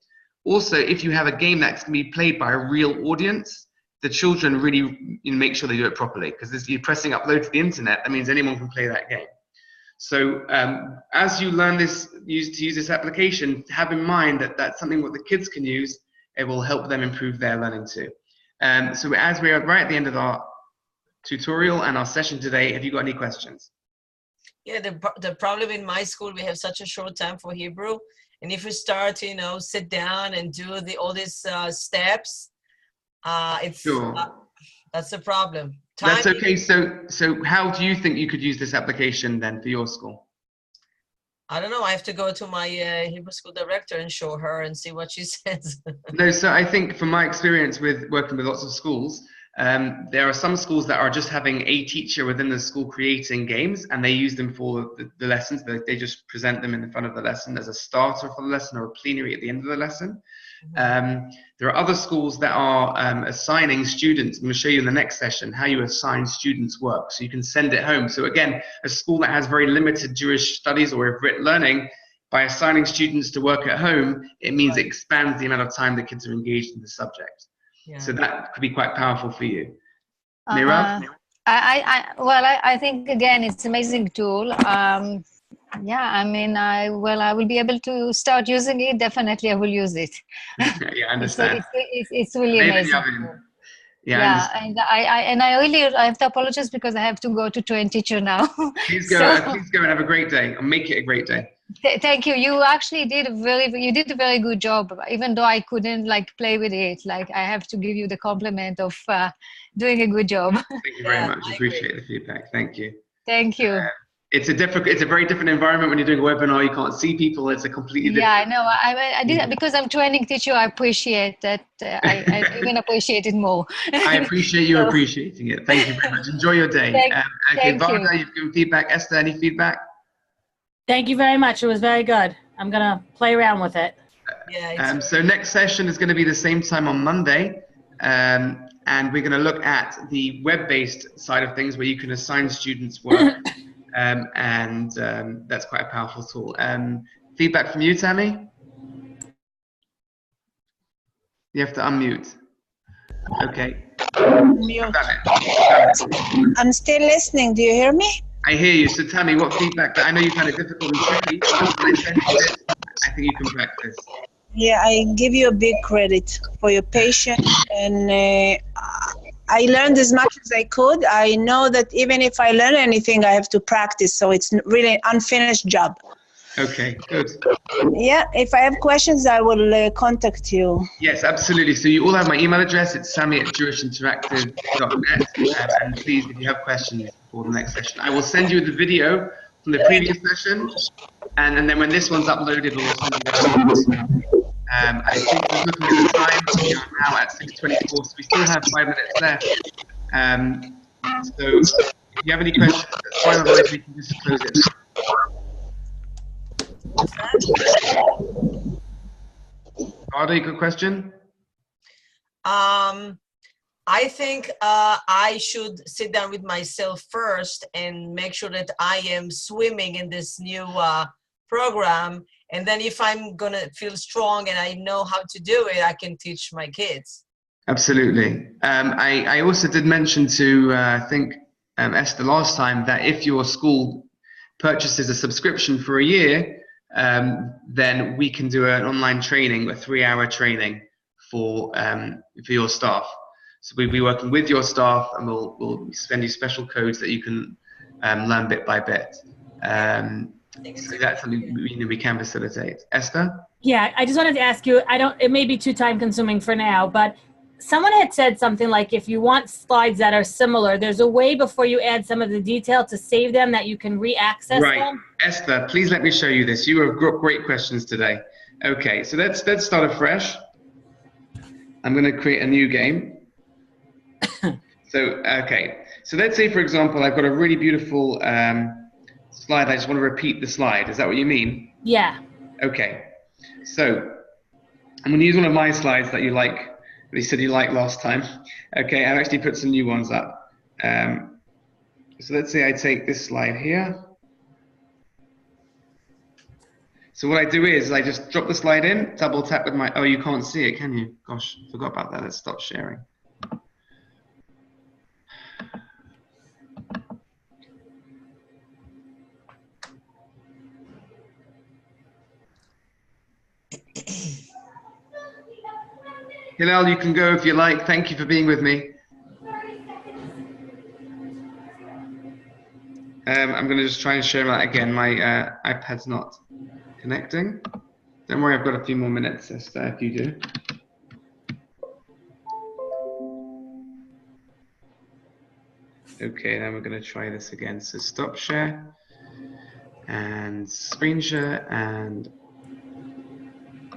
Speaker 1: Also, if you have a game that's going to be played by a real audience, the children really make sure they do it properly, because you're pressing upload to the internet, that means anyone can play that game. So as you learn to use this application, have in mind that that's something that the kids can use. It will help them improve their learning too. So as we are right at the end of our tutorial and our session today, have you got any questions?
Speaker 4: Yeah, the problem in my school, we have such a short time for Hebrew. And if we start, sit down and do all these steps, that's the problem.
Speaker 1: That's okay. So how do you think you could use this application then for your school?
Speaker 4: I don't know. I have to go to my Hebrew school director and show her and see what she says.
Speaker 1: No, so I think from my experience with working with lots of schools, there are some schools that are just having a teacher within the school creating games, and they use them for the lessons. They just present them in the front of the lesson as a starter for the lesson or a plenary at the end of the lesson. There are other schools that are assigning students. I'm going to show you in the next session how you assign students work, so you can send it home. So again, a school that has very limited Jewish studies or Ivrit learning, by assigning students to work at home, it means it expands the amount of time the kids are engaged in the subject. Yeah. So that could be quite powerful for you. Meirav?
Speaker 2: I think again it's an amazing tool. Yeah, I mean, I will be able to start using it. Definitely, I will use it.
Speaker 1: Yeah, I understand.
Speaker 2: It's really amazing. Yeah, and I really have to apologize because I have to go to train teacher now.
Speaker 1: Please go. Please go and have a great day, and make it a great day.
Speaker 2: Thank you. You actually did a very good job, even though I couldn't play with it. I have to give you the compliment of doing a good job.
Speaker 1: Thank you very much. Appreciate the feedback. Thank you.
Speaker 2: Thank you.
Speaker 1: It's a very different environment when you're doing a webinar. You can't see people. It's a completely different.
Speaker 2: Yeah, I know. I did because I'm training teacher. I appreciate that. I even appreciate it more.
Speaker 1: I appreciate you appreciating it. Thank you very much. Enjoy your day. Okay, Varda, you've given feedback. Esther, any feedback?
Speaker 8: Thank you very much. It was very good. I'm gonna play around with it.
Speaker 4: Yeah.
Speaker 1: So next session is going to be the same time on Monday, and we're going to look at the web-based side of things where you can assign students work. That's quite a powerful tool. Feedback from you, Tammy? You have to unmute. Okay.
Speaker 6: Mute. I'm still listening. Do you hear me?
Speaker 1: I hear you. So Tammy, what feedback? I know you found it difficult and tricky, but when I send you this, I think you can practice.
Speaker 6: Yeah, I give you a big credit for your patience, and I learned as much as I could. I know that even if I learn anything, I have to practice, so it's really an unfinished job.
Speaker 1: Okay, good.
Speaker 6: Yeah, if I have questions, I will contact you.
Speaker 1: Yes, absolutely. So you all have my email address. It's sammy@jewishinteractive.net. And please, if you have questions for the next session, I will send you the video from the previous session. And then when this one's uploaded, we'll send you the I think we're looking at the time. We are now at 6:24, so we still have 5 minutes left. So if you have any questions, that's fine. Otherwise, we can just close it. Arda, good question.
Speaker 4: I think I should sit down with myself first and make sure that I am swimming in this new program. And then if I'm going to feel strong and I know how to do it, I can teach my kids.
Speaker 1: Absolutely. I also did mention to, I think, Esther last time, that if your school purchases a subscription for a year, then we can do an online training, a 3-hour training for your staff. So we'll be working with your staff, and we'll send you special codes that you can learn bit by bit. So that's something we can facilitate. Esther?
Speaker 8: Yeah, I just wanted to ask you, it may be too time consuming for now, but someone had said something like if you want slides that are similar, there's a way before you add some of the detail to save them that you can re-access them.
Speaker 1: Esther, please let me show you this. You have great questions today. Okay, so let's start afresh. I'm going to create a new game. So let's say, for example, I've got a really beautiful slide. I just want to repeat the slide. Is that what you mean?
Speaker 8: Yeah.
Speaker 1: Okay. So I'm going to use one of my slides that you like. That you said you liked last time. Okay, I've actually put some new ones up. So let's say I take this slide here. So what I do is I just drop the slide in, double tap with my, oh, you can't see it, can you? Gosh, forgot about that. Let's stop sharing. Hillel, you can go if you like. Thank you for being with me. I'm going to just try and share that again. My iPad's not connecting. Don't worry, I've got a few more minutes if you do. Okay, then we're going to try this again. So stop share and screen share and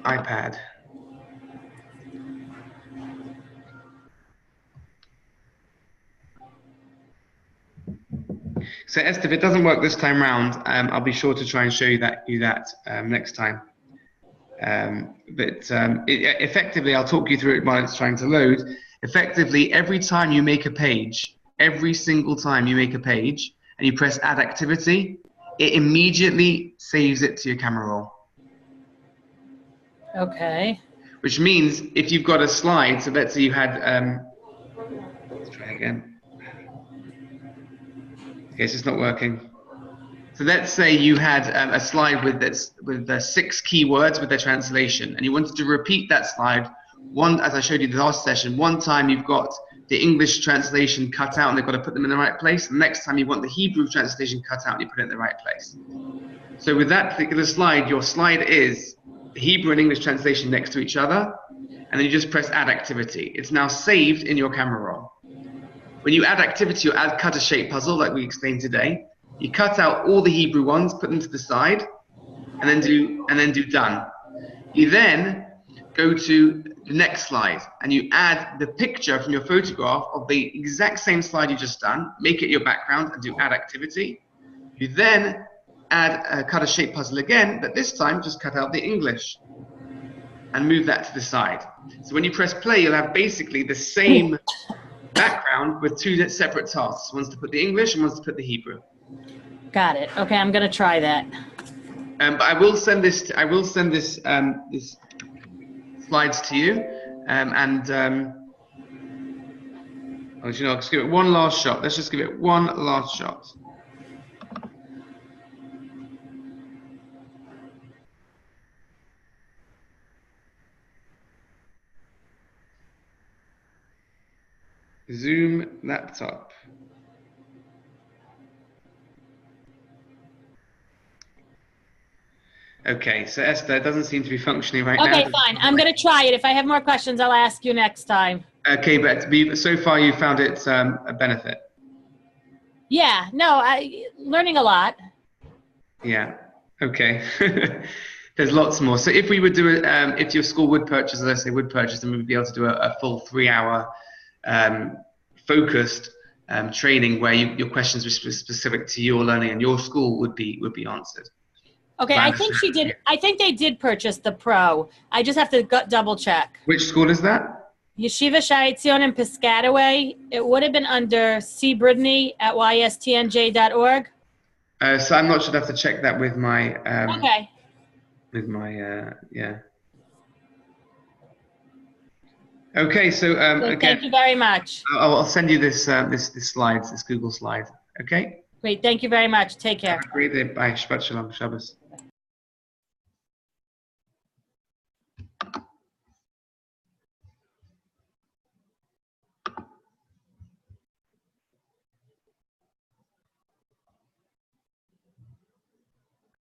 Speaker 1: iPad. So Esther, if it doesn't work this time round, I'll be sure to try and show you that next time. Effectively, I'll talk you through it while it's trying to load. Effectively, every time you make a page, every single time you make a page and you press add activity, it immediately saves it to your camera roll.
Speaker 8: Okay.
Speaker 1: Which means if you've got a slide, so let's say you had, let's try again. Okay, it's just not working. So let's say you had a slide with 6 keywords with their translation, and you wanted to repeat that slide as I showed you the last session. One time you've got the English translation cut out and they've got to put them in the right place. And next time you want the Hebrew translation cut out and you put it in the right place. So with that particular slide, your slide is the Hebrew and English translation next to each other, and then you just press add activity. It's now saved in your camera roll. When you add activity or add cut a shape puzzle like we explained today, you cut out all the Hebrew ones, put them to the side, and then do done. You then go to the next slide and you add the picture from your photograph of the exact same slide you just done, make it your background and do add activity. You then add cut a shape puzzle again, but this time just cut out the English and move that to the side. So when you press play, you'll have basically the same background with two separate tasks. One's to put the English and one's to put the Hebrew.
Speaker 8: Got it. Okay, I'm gonna try that.
Speaker 1: But I will send this. This slides to you, let's give it one last shot. Let's just give it one last shot. Zoom laptop. Okay, so Esther, it doesn't seem to be functioning right now.
Speaker 8: Okay, fine. I'm going to try it. If I have more questions, I'll ask you next time.
Speaker 1: Okay, but so far you found it a benefit.
Speaker 8: Yeah, no, learning a lot.
Speaker 1: Yeah, okay. There's lots more. So if we would do it, if your school would purchase, let's say would purchase, then we'd be able to do a full 3-hour focused training where your questions were specific to your learning and your school would be answered.
Speaker 8: Okay, I think she did. I think they did purchase the Pro. I just have to double check.
Speaker 1: Which school is that?
Speaker 8: Yeshiva Shai Tzion in Piscataway. It would have been under C. Bridney at ystnj.org.
Speaker 1: So I'm not sure. I have to check that with my.
Speaker 8: Okay.
Speaker 1: With my yeah. Okay, so again,
Speaker 8: thank you very much.
Speaker 1: I'll send you this slides, this Google slide. Okay.
Speaker 8: Great. Thank you very much. Take care.
Speaker 1: Have a great day. Bye. Shabbat shalom. Shabbos.